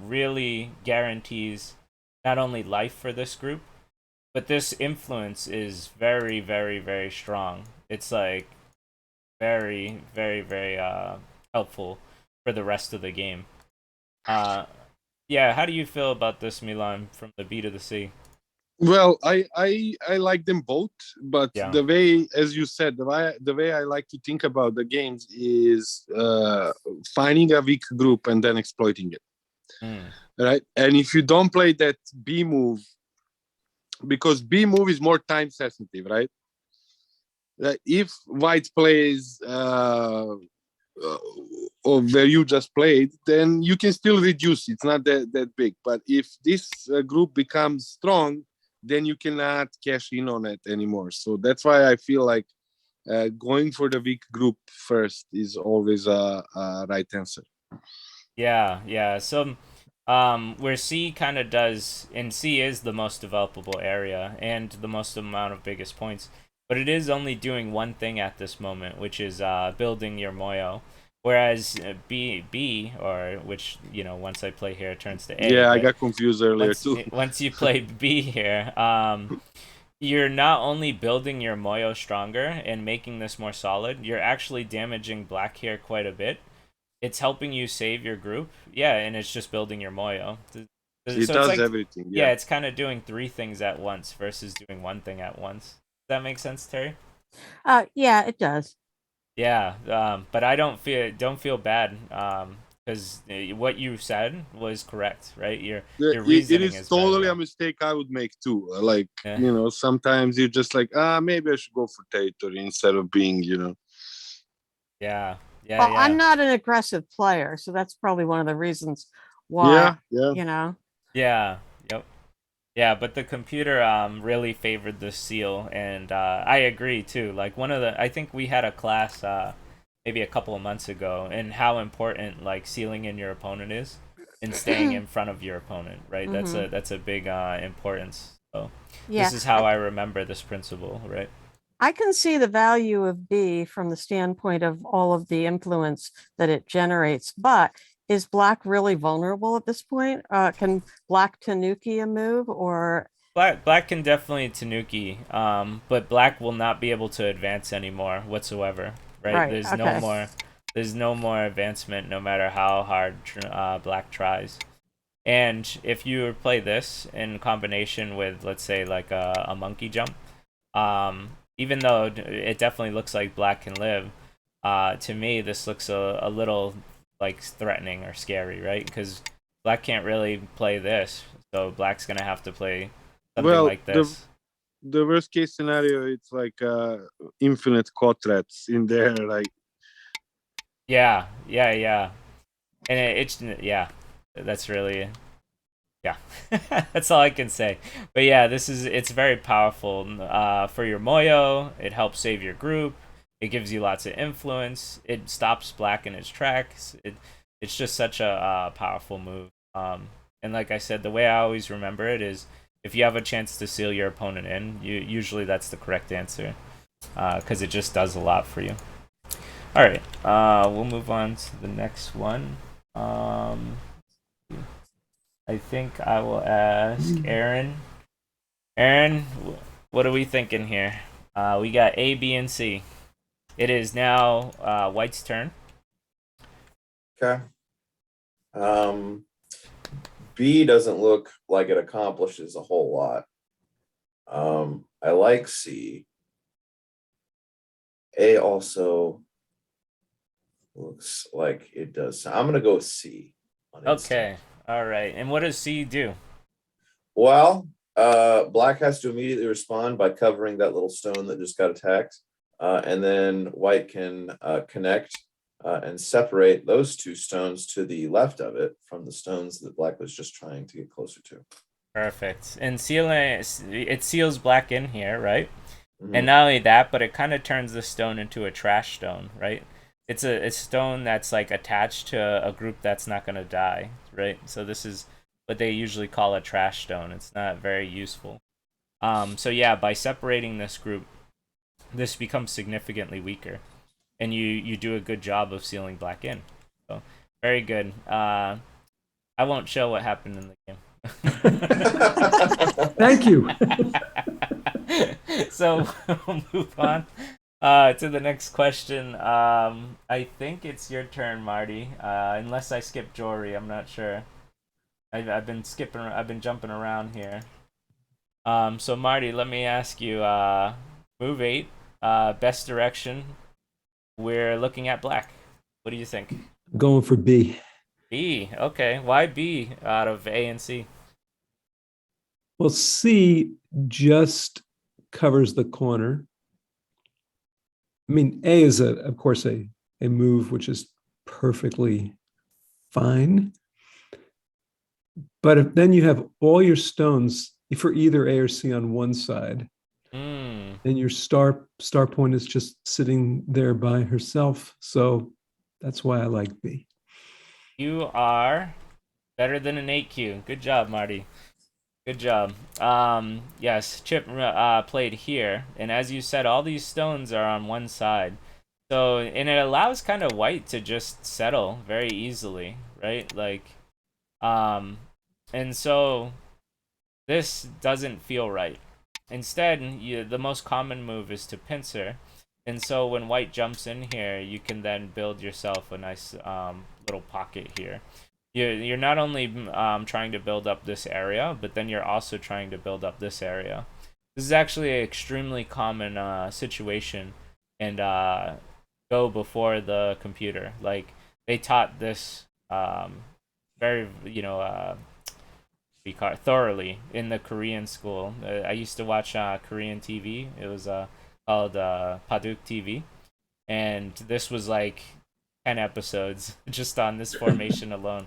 really guarantees not only life for this group, but this influence is very, very, very strong. It's like very, very, very helpful for the rest of the game. Uh, yeah, how do you feel about this, Milan, from the B to the C? Well, I like them both, but Yeah. the way, as you said, the way I like to think about the games is finding a weak group and then exploiting it, right? And if you don't play that B move, because B move is more time sensitive, right? If white plays or where you just played, then you can still reduce. It's not that big. But if this group becomes strong, then you cannot cash in on it anymore. So that's why I feel like going for the weak group first is always a right answer. Yeah, yeah. So, where C kind of does, and C is the most developable area and the most amount of biggest points, but it is only doing one thing at this moment, which is building your Moyo. Whereas B, or which once I play here, it turns to A. Yeah, I But got confused earlier too. once you play B here, you're not only building your Moyo stronger and making this more solid, you're actually damaging black here quite a bit. It's helping you save your group. Yeah, and it's just building your Moyo. So It it's does like, everything. yeah, Yeah. it's kind of doing three things at once versus doing one thing at once. Does that make sense, Terry? Yeah, it does. Yeah, but I don't feel bad, because what you said was correct, right? Your It reasoning is is very totally a well. mistake I would make too. Like, Yeah. sometimes you're just like, maybe I should go for territory instead of being, Yeah, yeah, Well, I'm yeah. not an aggressive player, so that's probably one of the reasons Yeah, why, yeah. Yeah, yep. Yeah, but the computer really favored the seal, and I agree too. Like I think we had a class maybe a couple of months ago, and how important like sealing in your opponent is, and staying in front of your opponent, right? That's a big importance. So Yeah, this is how I remember this principle, right? I can see the value of B from the standpoint of all of the influence that it generates, but is black really vulnerable at this point? Can black Tanuki a move or Black can definitely Tanuki, but black will not be able to advance anymore whatsoever, right? right? Okay. There's no more advancement no matter how hard black tries. And if you play this in combination with, let's say, like a monkey jump, even though it definitely looks like black can live, to me this looks a little like threatening or scary, right? Because black can't really play this, so black's gonna have to play something Well, like this. the worst case scenario, it's like infinite quadrats in there. Like, Yeah, yeah, yeah. And it's yeah, that's really yeah. That's all I can say. But yeah, it's very powerful for your Moyo. It helps save your group. It gives you lots of influence. It stops black in its tracks. It's just such a powerful move. And like I said, the way I always remember it is if you have a chance to seal your opponent in, usually that's the correct answer, because it just does a lot for you. All right, we'll move on to the next one. I think I will ask Aaron. Aaron, what are we thinking here? We got A, B, and C. It is now White's turn. Okay. B doesn't look like it accomplishes a whole lot. I like C. A also looks like it does. I'm gonna go with C on instinct. Okay. All right. And what does C do? Well, black has to immediately respond by covering that little stone that just got attacked. And then white can connect and separate those two stones to the left of it from the stones that black was just trying to get closer to. Perfect. And sealing, it seals black in here, right? Mhm. And not only that, but it kind of turns the stone into a trash stone, right? It's a stone that's like attached to a group that's not going to die, right? So this is what they usually call a trash stone. It's not very useful. So yeah, by separating this group, this becomes significantly weaker, and you do a good job of sealing black in. So very good. I won't show what happened in the game. Thank you. So we'll move on to the next question. I think it's your turn, Marty. Unless I skipped Jory, I'm not sure. I've been skipping. I've been jumping around here. So Marty, let me ask you. Move 8. Best direction. We're looking at black. What do you think? Going for B. B. Okay. Why B out of A and C? Well, C just covers the corner. I mean, A is of course a move which is perfectly fine. But if then you have all your stones for either A or C on one side, and your star point is just sitting there by herself. So that's why I like B. You are better than an 8Q. Good job, Marty. Good job. Yes, Chip played here, and as you said, all these stones are on one side. So, and it allows kind of white to just settle very easily, right? Like, and so this doesn't feel right. Instead, the most common move is to pincer, and so when white jumps in here, you can then build yourself a nice little pocket here. You're not only trying to build up this area, but then you're also trying to build up this area. This is actually an extremely common situation, and go before the computer. Like they taught this very thoroughly in the Korean school. I used to watch Korean TV. It was called Baduk TV, and this was like 10 episodes just on this formation alone.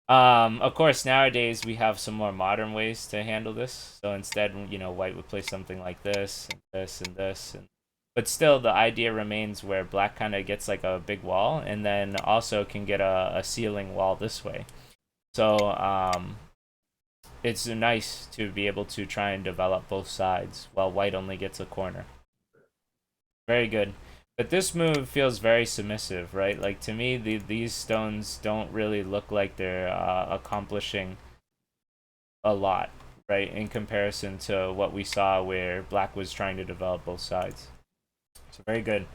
Of course, nowadays we have some more modern ways to handle this. So instead, white would play something like this and this and this, but still the idea remains where black kind of gets like a big wall, and then also can get a ceiling wall this way. So it's nice to be able to try and develop both sides while white only gets a corner. Very good. But this move feels very submissive, right? Like to me, these stones don't really look like they're accomplishing a lot, right? In comparison to what we saw where black was trying to develop both sides. So very good,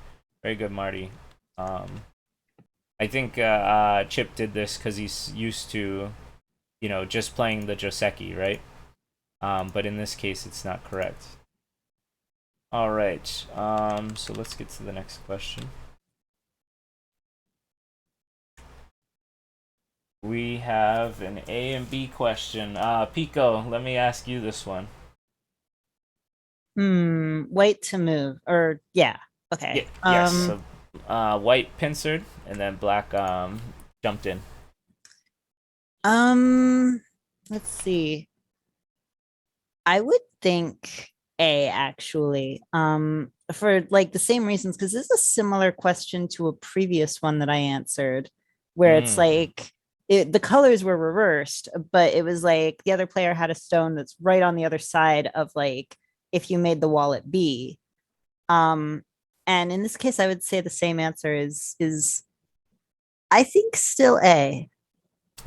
Marty. I think Chip did this because he's used to, just playing the Joseki, right? But in this case, it's not correct. All right, so let's get to the next question. We have an A and B question. Pico, let me ask you this one. White to move, or yeah, okay. Yes, so white pincered, and then black jumped in. Let's see. I would think A actually. For like the same reasons, because this is a similar question to a previous one that I answered, where it's like the colors were reversed, but it was like the other player had a stone that's right on the other side of like if you made the wall at B. And in this case, I would say the same answer is I think still A.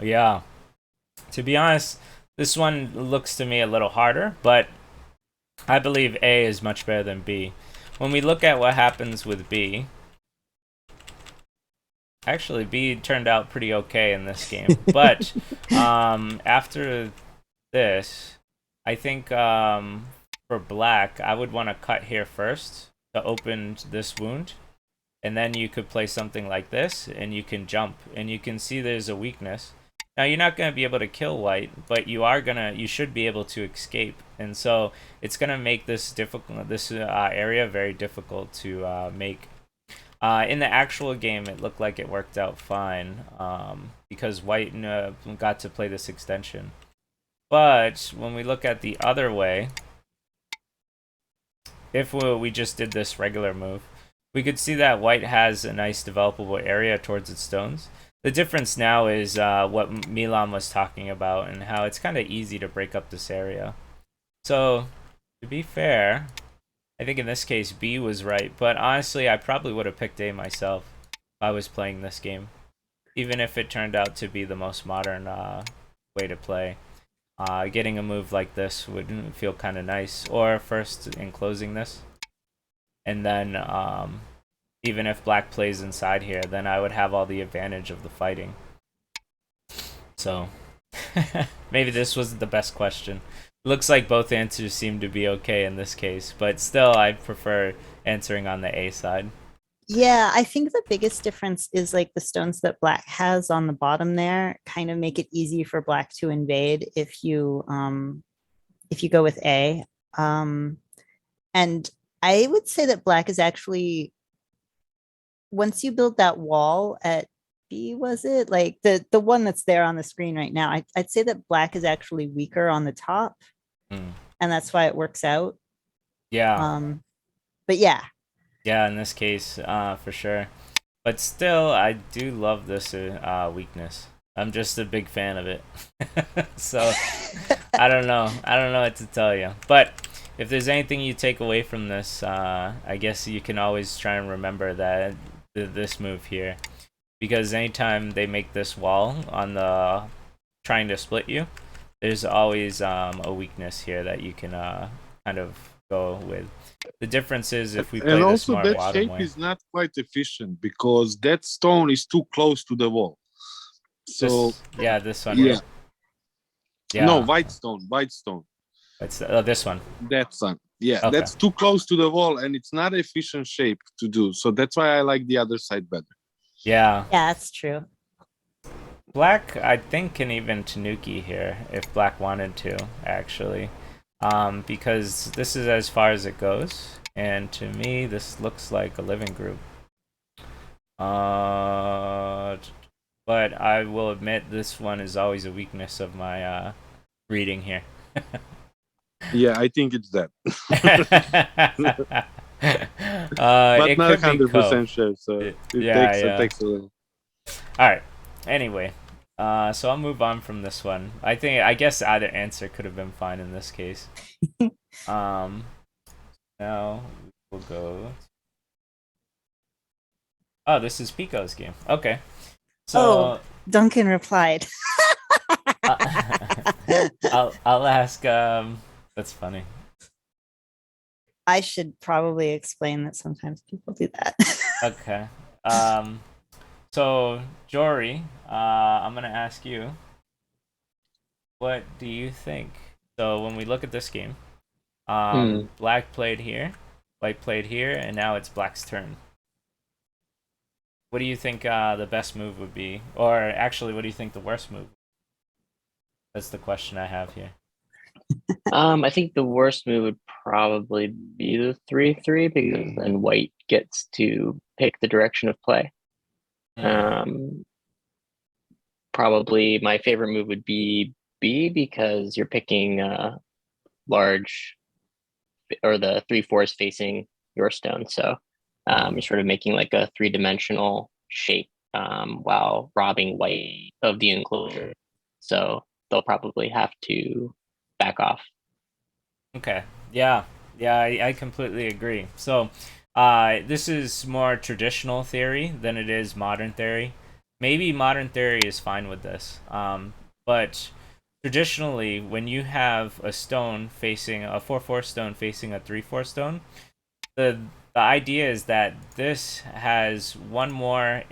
Yeah. To be honest, this one looks to me a little harder, but I believe A is much better than B. When we look at what happens with B, Actually, B turned out pretty okay in this game. But after this, I think for black, I would want to cut here first to open this wound. And then you could play something like this, and you can jump. And you can see there's a weakness. Now, you're not going to be able to kill white, but you should be able to escape. And so it's going to make this area very difficult to make. In the actual game, it looked like it worked out fine because white got to play this extension. But when we look at the other way, if we just did this regular move, we could see that white has a nice developable area towards its stones. The difference now is what Milan was talking about and how it's kind of easy to break up this area. So, to be fair, I think in this case B was right, but honestly I probably would have picked A myself if I was playing this game. Even if it turned out to be the most modern way to play. Getting a move like this would feel kind of nice. Or first enclosing this. And then even if black plays inside here, then I would have all the advantage of the fighting. So maybe this wasn't the best question. Looks like both answers seem to be okay in this case, but still I'd prefer answering on the A side. Yeah, I think the biggest difference is like the stones that black has on the bottom there kind of make it easy for black to invade if you go with A. And I would say that black is actually, once you build that wall at B, was it like the one that's there on the screen right now? I'd say that black is actually weaker on the top, and that's why it works out. Yeah. But yeah. Yeah, in this case, for sure. But still, I do love this weakness. I'm just a big fan of it. So I don't know what to tell you. But if there's anything you take away from this, I guess you can always try and remember that this move here, because anytime they make this wall on the trying to split you, there's always a weakness here that you can kind of go with. The difference is if we play and this also more that bottom shape way. is not quite efficient because that stone is too close to the wall. So This one. yeah. Yeah. No, white stone. It's this one. That one. Yeah, Okay. that's too close to the wall and it's not efficient shape to do. So that's why I like the other side better. Yeah. Yeah, that's true. Black, I think, can even Tanuki here if black wanted to, actually. Because this is as far as it goes. And to me, this looks like a living group. But I will admit this one is always a weakness of my reading here. Yeah, I think it's that. But not 100% sure, so it takes a little. Alright, anyway, so I'll move on from this one. I guess either answer could have been fine in this case. Now we'll go. Oh, this is Pico's game. Okay. So Duncan replied. I'll ask. That's funny. I should probably explain that sometimes people do that. Okay. So Jory, I'm gonna ask you. What do you think? So when we look at this game, black played here, white played here, and now it's black's turn. What do you think the best move would be? Or actually, what do you think the worst move? That's the question I have here. I think the worst move would probably be the 3-3 because then white gets to pick the direction of play. Probably my favorite move would be B because you're picking large, or the 3/4 facing your stone. So you're sort of making like a 3-dimensional shape while robbing white of the enclosure. So they'll probably have to back off. Okay. Yeah, I completely agree. So this is more traditional theory than it is modern theory. Maybe modern theory is fine with this. But traditionally, when you have a stone facing a 4/4 stone facing a 3/4 stone, the idea is that this has one more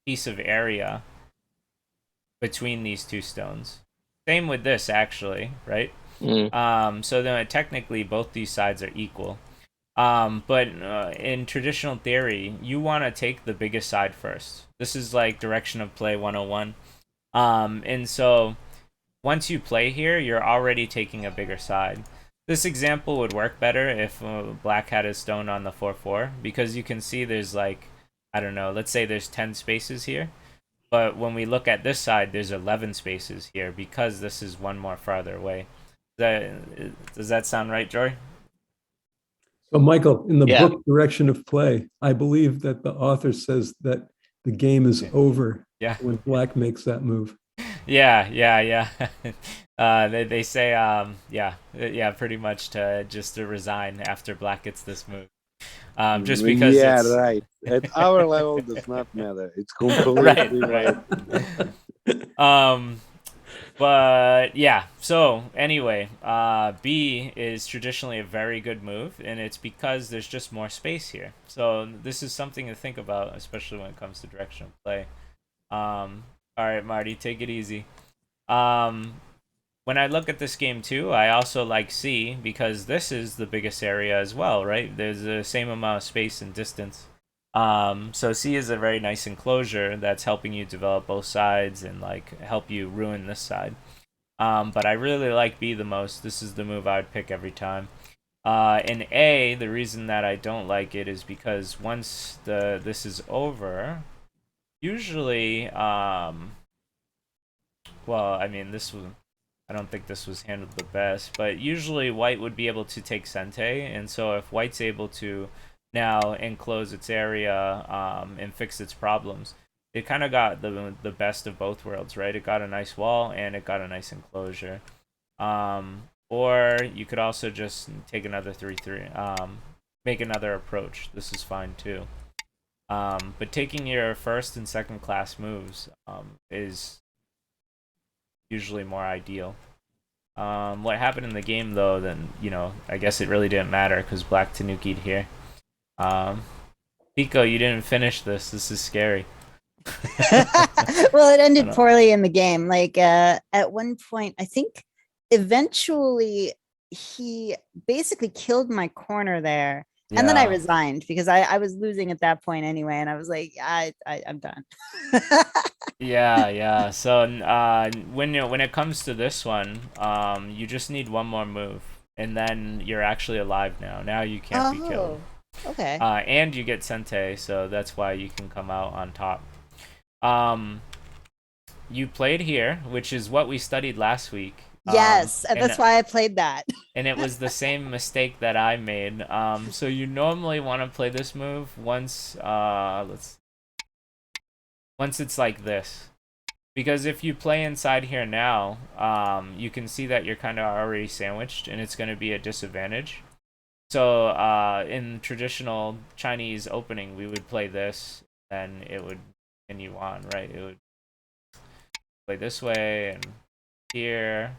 piece of area between these two stones. Same with this, actually, right? So then technically both these sides are equal. But in traditional theory, you want to take the biggest side first. This is like direction of play 101. And so once you play here, you're already taking a bigger side. This example would work better if black had a stone on the 4-4, because you can see there's like, I don't know, let's say there's 10 spaces here. But when we look at this side, there's 11 spaces here because this is one more farther away. Does that sound right, Jory? So, Michael, in the Yeah. book Direction of Play, I believe that the author says that the game is over Yeah. when black makes that move. Yeah. They say pretty much to resign after black gets this move. Just because yeah, right. At our level does not matter. It's completely right. But yeah, so anyway, B is traditionally a very good move, and it's because there's just more space here. So this is something to think about, especially when it comes to direction of play. All right, Marty, take it easy. When I look at this game too, I also like C because this is the biggest area as well, right? There's the same amount of space and distance. So C is a very nice enclosure that's helping you develop both sides and like help you ruin this side. But I really like B the most. This is the move I would pick every time. In A, the reason that I don't like it is because once this is over, usually, well, I mean, I don't think this was handled the best, but usually white would be able to take Sente, and so if white's able to now enclose its area and fix its problems, it kind of got the best of both worlds, right? It got a nice wall and it got a nice enclosure. Or you could also just take another 3-3, make another approach. This is fine too. But taking your first and second class moves is usually more ideal. What happened in the game though, then, you know, I guess it really didn't matter because black Tanuki'd here. Pico, you didn't finish this. This is scary. Well, it ended poorly in the game. Like at one point, I think eventually he basically killed my corner there. And then I resigned because I was losing at that point anyway. And I was like, I'm done. Yeah. So when it comes to this one, you just need one more move. And then you're actually alive now. Now you can't be killed. Okay. And you get Sente, so that's why you can come out on top. You played here, which is what we studied last week. Yes, and that's why I played that. And it was the same mistake that I made. So you normally want to play this move once it's like this. Because if you play inside here now, you can see that you're kind of already sandwiched, and it's going to be a disadvantage. So in traditional Chinese opening, we would play this, and it would continue on, right? It would play this way and here,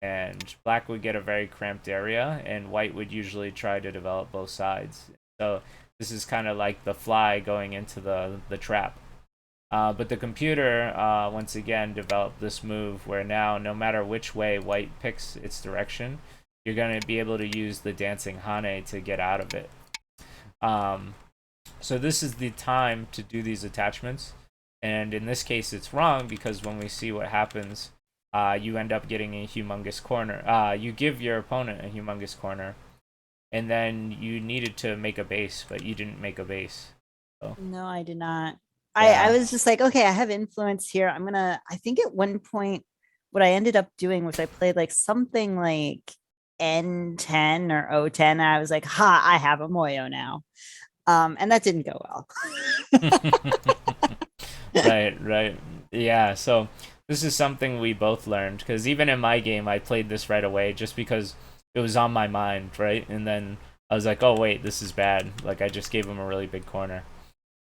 and black would get a very cramped area, and white would usually try to develop both sides. So this is kind of like the fly going into the trap. But the computer, once again, developed this move where now, no matter which way white picks its direction, you're going to be able to use the dancing Hane to get out of it. So this is the time to do these attachments. And in this case, it's wrong because when we see what happens, you end up getting a humongous corner. You give your opponent a humongous corner. And then you needed to make a base, but you didn't make a base. So. No, I did not. Yeah. I was just like, okay, I have influence here. I think at one point, what I ended up doing was I played like something like N10 or O10. And I was like, ha, I have a Moyo now. And that didn't go well. Right. Yeah, so this is something we both learned, because even in my game, I played this right away just because it was on my mind, right? And then I was like, oh, wait, this is bad. Like, I just gave him a really big corner.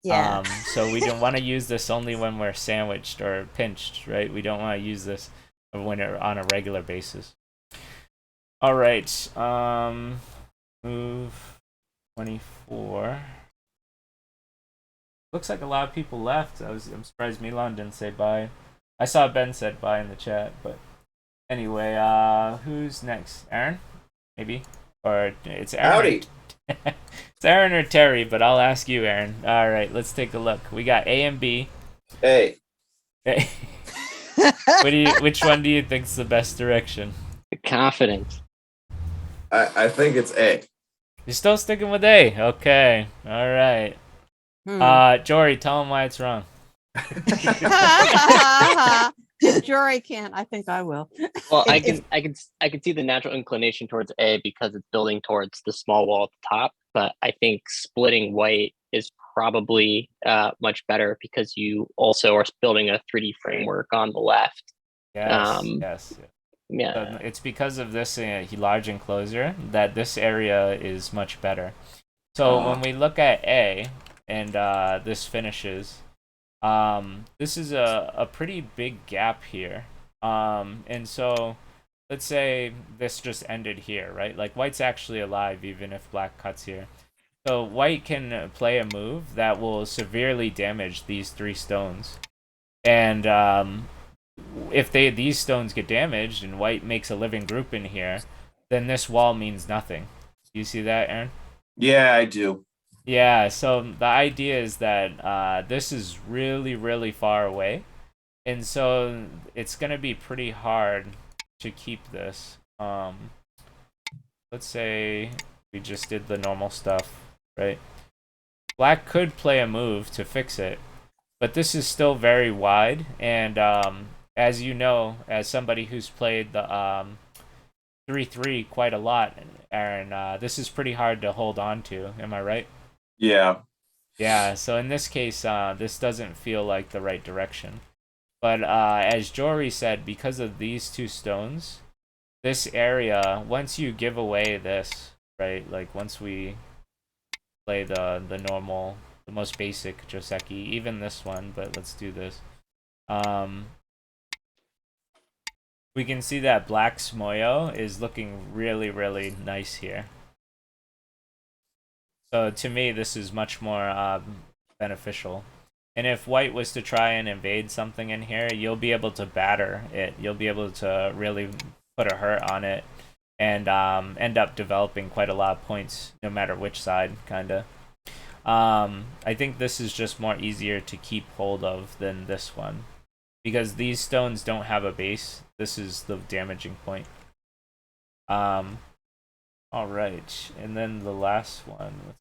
Yeah. So we don't want to use this only when we're sandwiched or pinched, right? We don't want to use this when we're on a regular basis. All right. Move 24. Looks like a lot of people left. I'm surprised Milan didn't say bye. I saw Ben said bye in the chat, but anyway, who's next? Aaron? Maybe? Or it's Aaron. Howdy. It's Aaron or Terry, but I'll ask you, Aaron. All right, let's take a look. We got A and B. Hey, Which one do you think's the best direction? Confidence. I think it's A. You're still sticking with A. Okay. All right. Jory, tell him why it's wrong. Jory can't. I think I will. Well, I can see the natural inclination towards A because it's building towards the small wall at the top. But I think splitting white is probably much better because you also are building a 3D framework on the left. Yes. Yes. Yeah. So it's because of this large enclosure that this area is much better. So when we look at A and this finishes, this is a pretty big gap here. And so let's say this just ended here, right? Like white's actually alive even if black cuts here. So white can play a move that will severely damage these 3 stones. And if these stones get damaged and white makes a living group in here, then this wall means nothing. Do you see that, Aaron? Yeah, I do. Yeah, so the idea is that this is really, really far away. And so it's going to be pretty hard to keep this. Let's say we just did the normal stuff, right? Black could play a move to fix it, but this is still very wide. And as you know, as somebody who's played the 3-3 quite a lot, Aaron, this is pretty hard to hold on to. Am I right? Yeah. Yeah, so in this case, this doesn't feel like the right direction. But as Jory said, because of these 2 stones, this area, once you give away this, right, like once we play the normal, the most basic Joseki, even this one, but let's do this. We can see that black's Moyo is looking really, really nice here. So to me, this is much more beneficial. And if white was to try and invade something in here, you'll be able to batter it. You'll be able to really put a hurt on it and end up developing quite a lot of points, no matter which side, kind of. I think this is just more easier to keep hold of than this one. Because these stones don't have a base. This is the damaging point. Alright, and then the last one.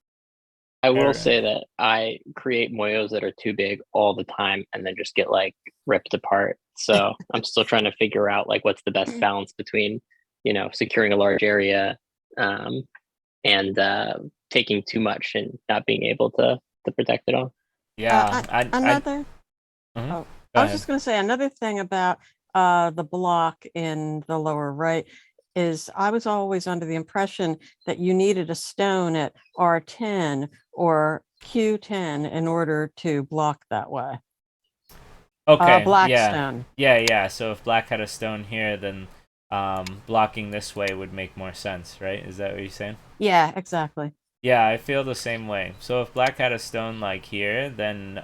I will say that I create moyos that are too big all the time and then just get like ripped apart. So I'm still trying to figure out like what's the best balance between, securing a large area and taking too much and not being able to protect it all. Yeah. I was just going to say another thing about the block in the lower right is I was always under the impression that you needed a stone at R10 or Q10 in order to block that way. Okay. Black yeah. stone. Yeah. So if black had a stone here, then blocking this way would make more sense, right? Is that what you're saying? Yeah, exactly. Yeah, I feel the same way. So if black had a stone like here, then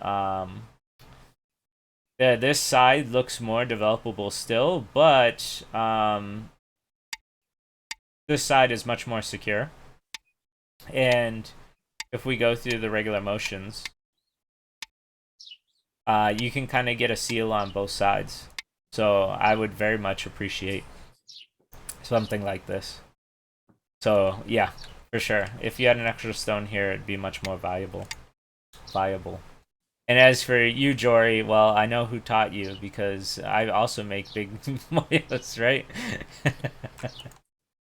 this side looks more developable still, but this side is much more secure. And if we go through the regular motions, you can kind of get a seal on both sides. So I would very much appreciate something like this. So yeah, for sure. If you had an extra stone here, it'd be much more viable. And as for you, Jory, well, I know who taught you because I also make big moyos, right?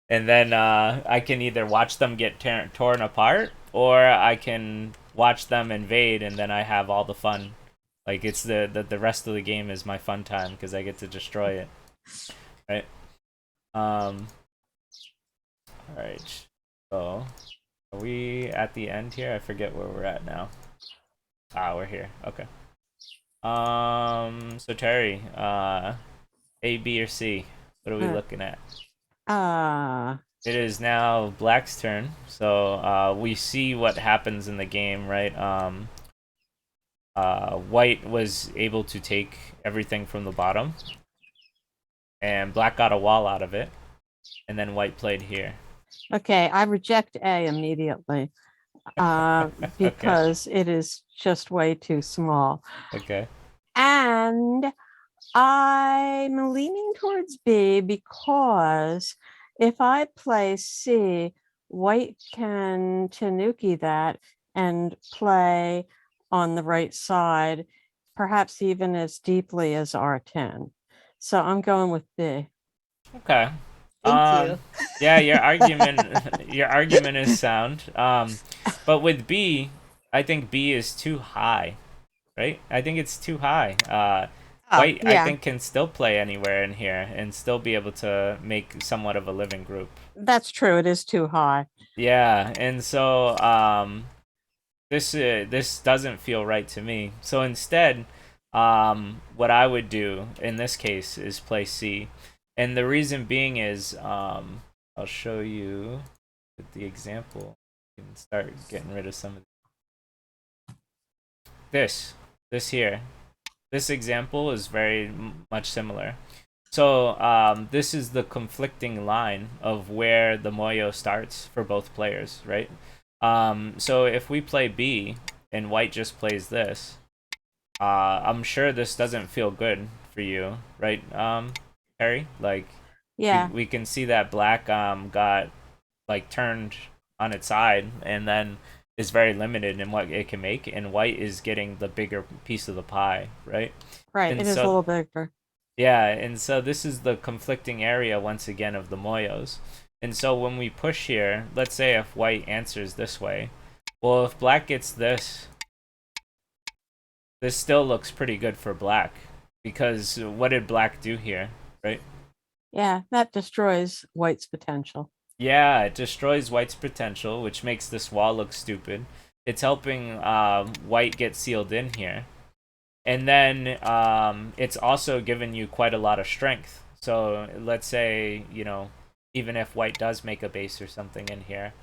And then I can either watch them get torn apart, or I can watch them invade, and then I have all the fun. Like it's the rest of the game is my fun time because I get to destroy it, right? All right. So are we at the end here? I forget where we're at now. We're here. Okay. So Terry, A, B, or C? What are we looking at? It is now black's turn. So we see what happens in the game, right? white was able to take everything from the bottom, and black got a wall out of it, and then white played here. Okay, I reject A immediately because it is just way too small. Okay. And I'm leaning towards B because if I play C, white can tanuki that and play on the right side, perhaps even as deeply as R10. So I'm going with B. Okay. Thank you. Yeah, your argument is sound. But with B, I think B is too high, right? I think it's too high. White, I yeah. think, can still play anywhere in here and still be able to make somewhat of a living group. That's true. It is too high. Yeah, and so this doesn't feel right to me. So instead, what I would do in this case is play C, and the reason being is I'll show you with the example. You can start getting rid of some of this here. This example is very much similar. So this is the conflicting line of where the Moyo starts for both players, right? So if we play B and white just plays this, I'm sure this doesn't feel good for you, right, Harry? Like, Yeah. we can see that black got like turned on its side and then is very limited in what it can make, and white is getting the bigger piece of the pie, right? Right. And It is so, a little bigger. yeah, and so this is the conflicting area once again of the Moyos. And so when we push here, let's say if white answers this way, well, if black gets this, this still looks pretty good for black, because what did black do here, right? Yeah, that destroys white's potential. Yeah, it destroys white's potential, which makes this wall look stupid. It's helping white get sealed in here. And then it's also given you quite a lot of strength. So let's say, you know, even if white does make a base or something in here,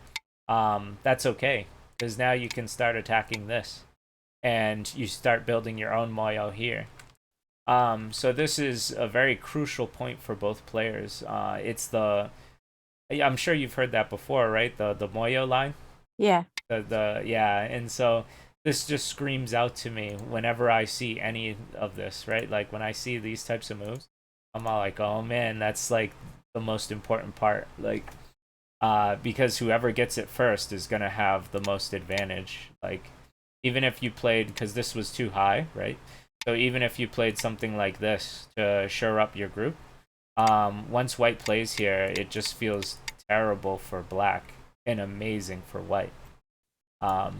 that's okay, because now you can start attacking this. And you start building your own Moyo here. So this is a very crucial point for both players. It's the, I'm sure you've heard that before, right? The Moyo line. Yeah. Yeah, and so this just screams out to me whenever I see any of this, right? Like when I see these types of moves, I'm all like, oh man, that's like the most important part. Like, because whoever gets it first is gonna have the most advantage. Like, even if you played, because this was too high, right? So even if you played something like this to shore up your group, once white plays here, it just feels terrible for black and amazing for white.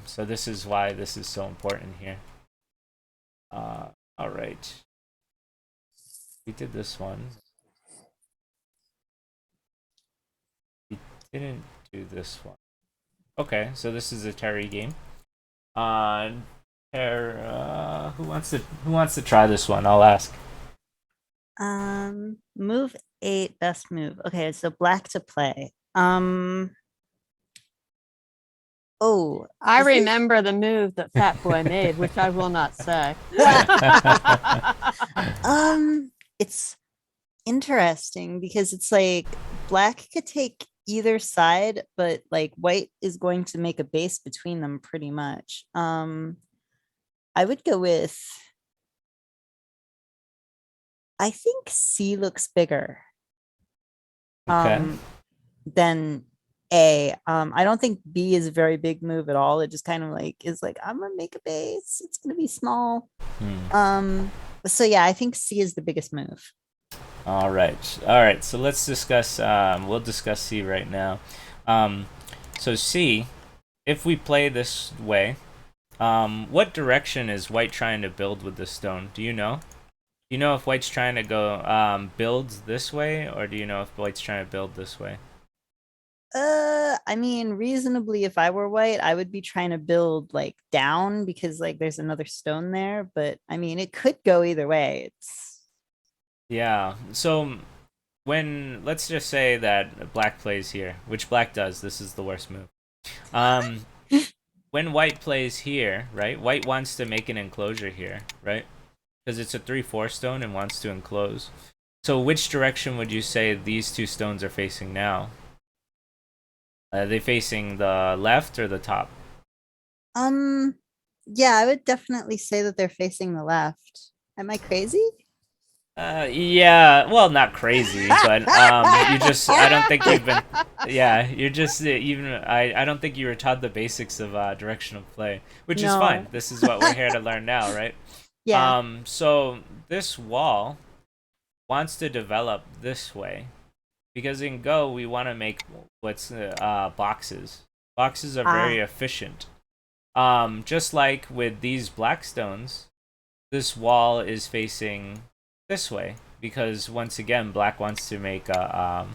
So this is why this is so important here. All right. We did this one. We didn't do this one. Okay, so this is a Terry game. Who wants to try this one? I'll ask. Move 8, best move. Okay, so black to play. Oh, I is this- remember the move that Fat Boy made, which I will not say. It's interesting because it's like black could take either side, but like white is going to make a base between them pretty much. I would go with, I think C looks bigger Okay. than A. I don't think B is a very big move at all. It just kind of like is like, I'm gonna make a base. It's gonna be small. So yeah, I think C is the biggest move. All right. So let's discuss. We'll discuss C right now. So C, if we play this way, what direction is white trying to build with this stone? Do you know? Do you know if white's trying to go build this way, or do you know if white's trying to build this way? I mean, reasonably, if I were white, I would be trying to build like down because like there's another stone there. But I mean, it could go either way. Yeah. So when, let's just say that black plays here, which black does, this is the worst move. when white plays here, right? White wants to make an enclosure here, right? Because it's a 3/4 stone and wants to enclose. So which direction would you say these two stones are facing now? Are they facing the left or the top? Yeah, I would definitely say that they're facing the left. Am I crazy? Yeah, well, not crazy, but you just, I don't think you've been, yeah, you're just, I don't think you were taught the basics of directional play, which is fine. No. This is what we're here to learn now, right? Yeah. So this wall wants to develop this way, because in Go, we want to make what's, boxes. Boxes are very efficient. Just like with these black stones, this wall is facing this way because once again black wants to make a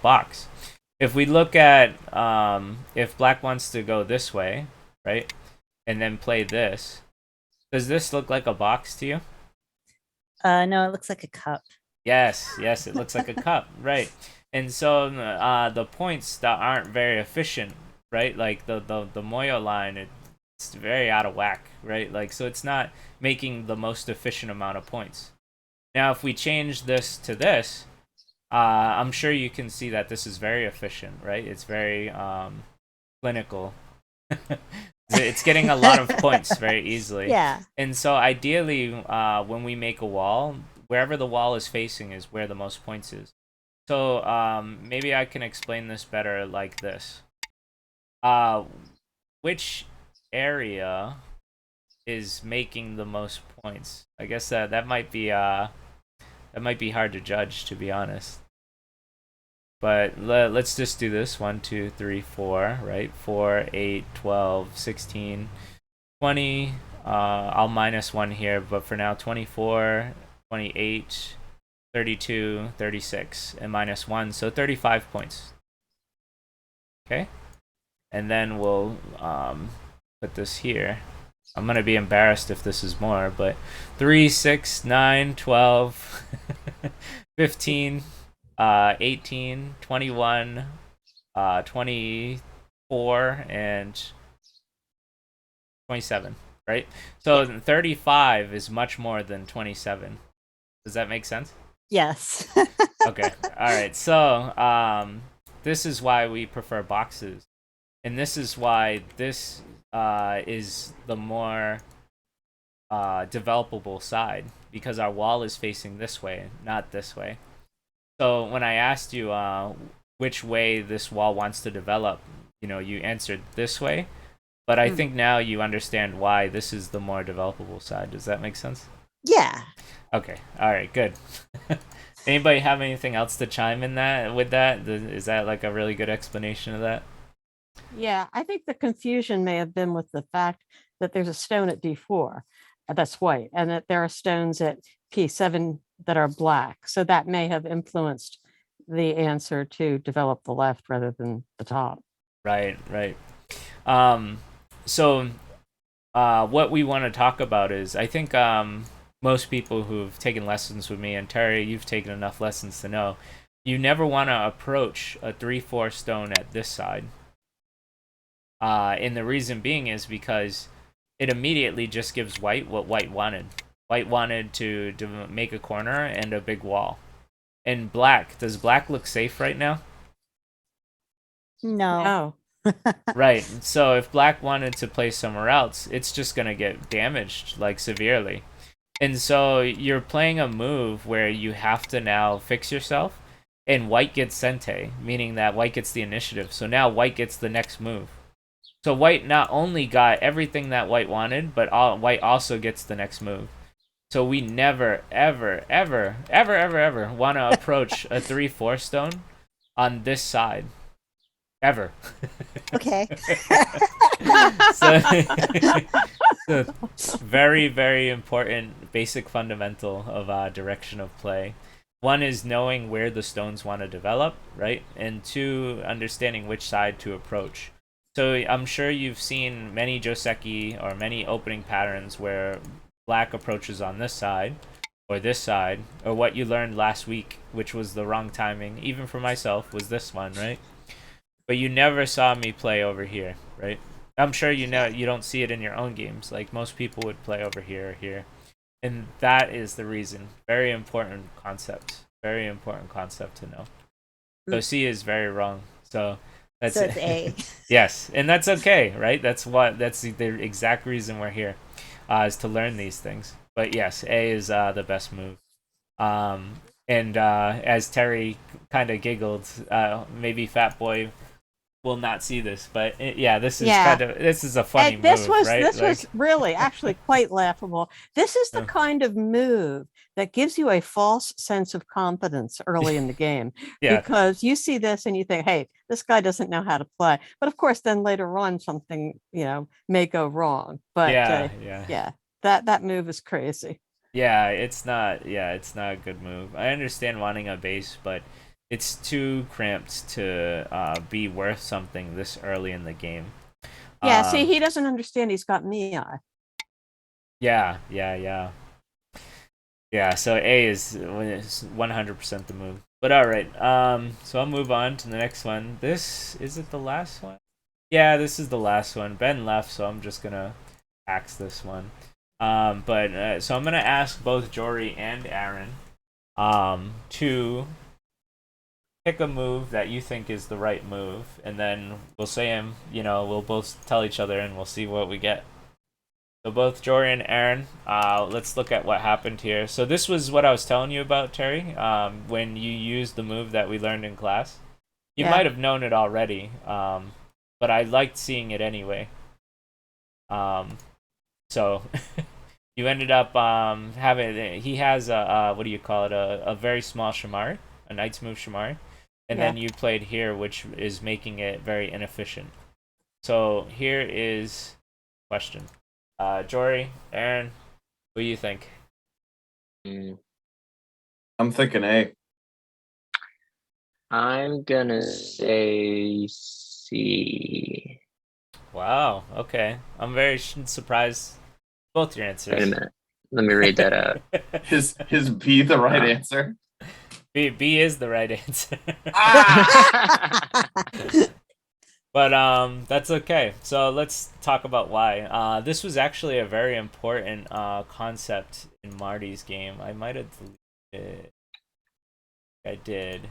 box. If we look at if black wants to go this way, right, and then play this, does this look like a box to you? No, it looks like a cup. Yes, it looks like a cup, right? And so the points that aren't very efficient, right, like the Moyo line, it's very out of whack, right? Like, so it's not making the most efficient amount of points. Now, if we change this to this, I'm sure you can see that this is very efficient, right? It's very clinical. It's getting a lot of points very easily. Yeah. And so ideally, when we make a wall, wherever the wall is facing is where the most points is. So maybe I can explain this better like this. Which area is making the most points? I guess that might be hard to judge, to be honest. But let's just do this. 1, 2, 3, 4, right? 4, 8, 12, 16, 20. I'll minus 1 here, but for now, 24, 28, 32, 36, and minus 1, so 35 points. Okay? And then we'll put this here. I'm going to be embarrassed if this is more, but 3, 6, 9, 12, 15, 18, 21, 24, and 27, right? So 35 is much more than 27. Does that make sense? Yes. Okay. All right. So this is why we prefer boxes. And this is why this is the more developable side, because our wall is facing this way, not this way. So when I asked you which way this wall wants to develop, you answered this way. But I think now you understand why this is the more developable side. Does that make sense? Yeah. Okay. All right. Good. Anybody have anything else to chime in with that? Is that like a really good explanation of that? Yeah, I think the confusion may have been with the fact that there's a stone at D4 that's white, and that there are stones at P7 that are black. So that may have influenced the answer to develop the left rather than the top. Right. So what we want to talk about is, I think most people who've taken lessons with me, and Terry, you've taken enough lessons to know, you never want to approach a 3/4 stone at this side. And the reason being is because it immediately just gives white what white wanted. White wanted to make a corner and a big wall. And black, does black look safe right now? No. Right. So if black wanted to play somewhere else, it's just going to get damaged, like, severely. And so you're playing a move where you have to now fix yourself, and white gets sente, meaning that white gets the initiative. So now white gets the next move. So white not only got everything that white wanted, but white also gets the next move. So we never, ever, ever, ever, ever, ever want to approach a 3/4 stone on this side. Ever. Okay. So very, very important basic fundamental of direction of play. One is knowing where the stones want to develop, right? And 2, understanding which side to approach. So I'm sure you've seen many joseki or many opening patterns where black approaches on this side or this side, or what you learned last week, which was the wrong timing, even for myself, was this one, right? But you never saw me play over here, right? I'm sure you know you don't see it in your own games. Like most people would play over here or here, and that is the reason. Very important concept. Very important concept to know. So C is very wrong. So that's So it's A. yes, and that's okay, right? That's the exact reason we're here, is to learn these things. But yes, A is the best move. And as Terry kind of giggled, maybe Fat Boy will not see this, but yeah, this is this is a funny this move, was right? this was really actually quite laughable. This is the Yeah. kind of move that gives you a false sense of confidence early in the game, Yeah. because you see this and you think, hey, this guy doesn't know how to play. But of course, then later on, something may go wrong. But yeah. That move is crazy. Yeah, it's not. Yeah, it's not a good move. I understand wanting a base, but it's too cramped to be worth something this early in the game. Yeah, see, he doesn't understand. He's got Mia. Yeah. So A is 100% the move. But all right. So I'll move on to the next one. This is it. The last one. Yeah, this is the last one. Ben left, so I'm just gonna axe this one. So I'm gonna ask both Jory and Aaron to pick a move that you think is the right move, and then we'll say them. We'll both tell each other, and we'll see what we get. So both Jory and Aaron, let's look at what happened here. So this was what I was telling you about, Terry. When you used the move that we learned in class, you might have known it already, but I liked seeing it anyway. So you ended up having. He has a what do you call it? A very small Shamari, a Knight's Move Shamari, and then you played here, which is making it very inefficient. So here is question. Jory, Aaron, what do you think? I'm thinking A. I'm gonna say C. Wow. Okay. I'm very surprised. Both your answers. Wait a minute. Let me read that out. Is B the right answer? B is the right answer. Ah! But that's okay. So let's talk about why. This was actually a very important concept in Marty's game. I might have deleted it. I did.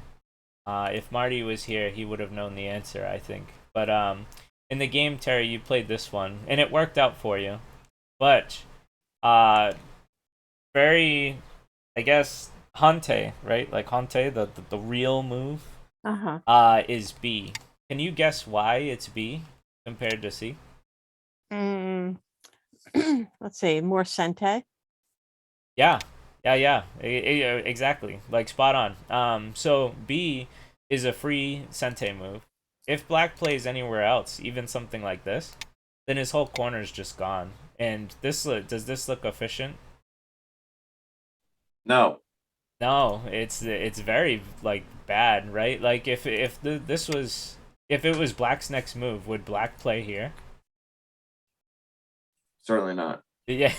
If Marty was here, he would have known the answer, I think. But in the game, Terry, you played this one, and it worked out for you. But very, I guess, Hante, right? Like Hante, the real move, is B. Can you guess why it's B compared to C? Let's see, more Sente. Yeah, exactly. Like spot on. So B is a free Sente move. If Black plays anywhere else, even something like this, then his whole corner is just gone. And does this look efficient? No. No, it's very like bad, right? Like if it was Black's next move, would Black play here? Certainly not. Yeah.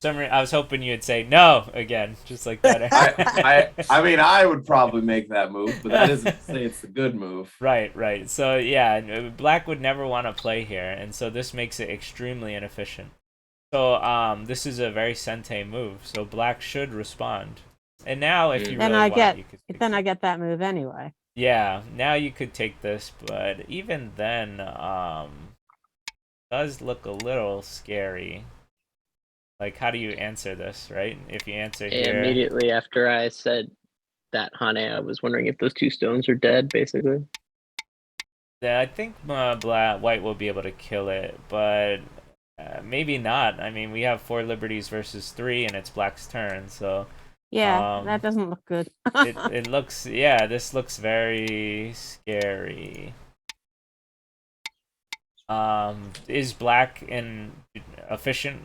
I was hoping you'd say no again, just like that. I mean, I would probably make that move, but that doesn't say it's the good move. Right. So yeah, Black would never want to play here, and so this makes it extremely inefficient. So this is a very Sente move, so Black should respond. And now, if you then really I get that move anyway. Yeah, now you could take this, but even then, does look a little scary. Like, how do you answer this, right? If you answer here... Immediately after I said that, Hane, I was wondering if those two stones are dead, basically. Yeah, I think White will be able to kill it, but maybe not. I mean, we have 4 liberties versus 3, and it's Black's turn, so... Yeah, that doesn't look good. it looks... Yeah, this looks very scary. Is Black efficient...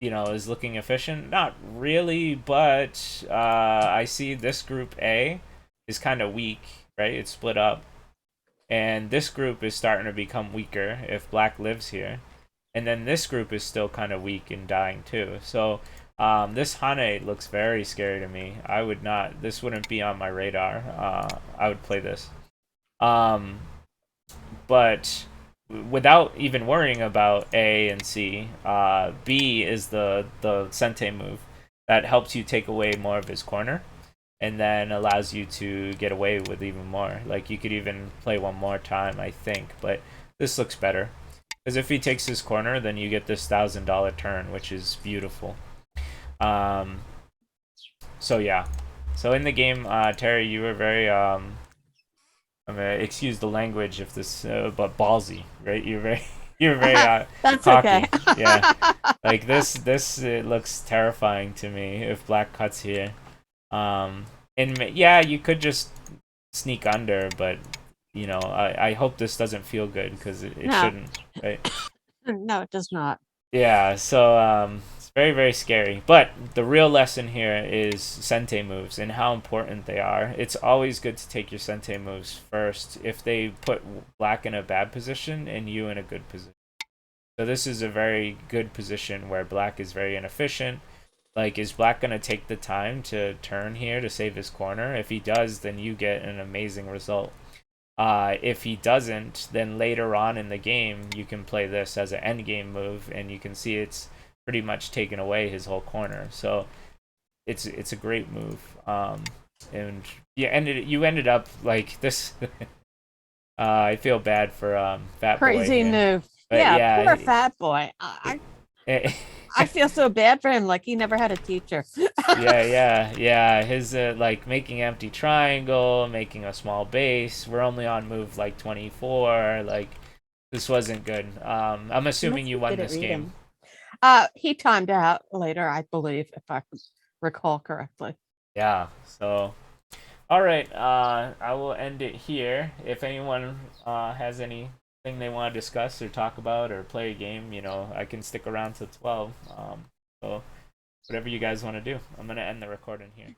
is looking efficient? Not really, but I see this group A is kind of weak, right? It's split up. And this group is starting to become weaker if Black lives here. And then this group is still kind of weak and dying too. So this Hane looks very scary to me. I would not, this wouldn't be on my radar. I would play this. But without even worrying about A and C, B is the Sente move that helps you take away more of his corner, and then allows you to get away with even more. Like you could even play one more time, I think, but this looks better because if he takes his corner, then you get this $1,000 turn, which is beautiful. So yeah, so in the game, Terry, you were very I'm gonna excuse the language if this, but ballsy, right? You're very That's cocky. okay. Yeah, like this it looks terrifying to me if black cuts here. And yeah, you could just sneak under, but you know, I hope this doesn't feel good because it No. shouldn't, right? No, it does not. Yeah, so it's very, very scary. But the real lesson here is Sente moves and how important they are. It's always good to take your Sente moves first if they put black in a bad position and you in a good position. So this is a very good position where black is very inefficient. Like, is black going to take the time to turn here to save his corner? If he does, then you get an amazing result. If he doesn't, then later on in the game, you can play this as an endgame move, and you can see it's pretty much taken away his whole corner. So it's a great move. And you ended up like this. I feel bad for Fat Boy Crazy here. move. But Yeah, poor fat boy. I feel so bad for him, like he never had a teacher. yeah. His like making empty triangle, making a small base. We're only on move like 24. Like this wasn't good. I'm assuming you won this game. He timed out later, I believe, if I recall correctly. Yeah. So, all right. I will end it here. If anyone has anything they want to discuss or talk about or play a game, you know, I can stick around till 12. So whatever you guys want to do. I'm gonna end the recording here.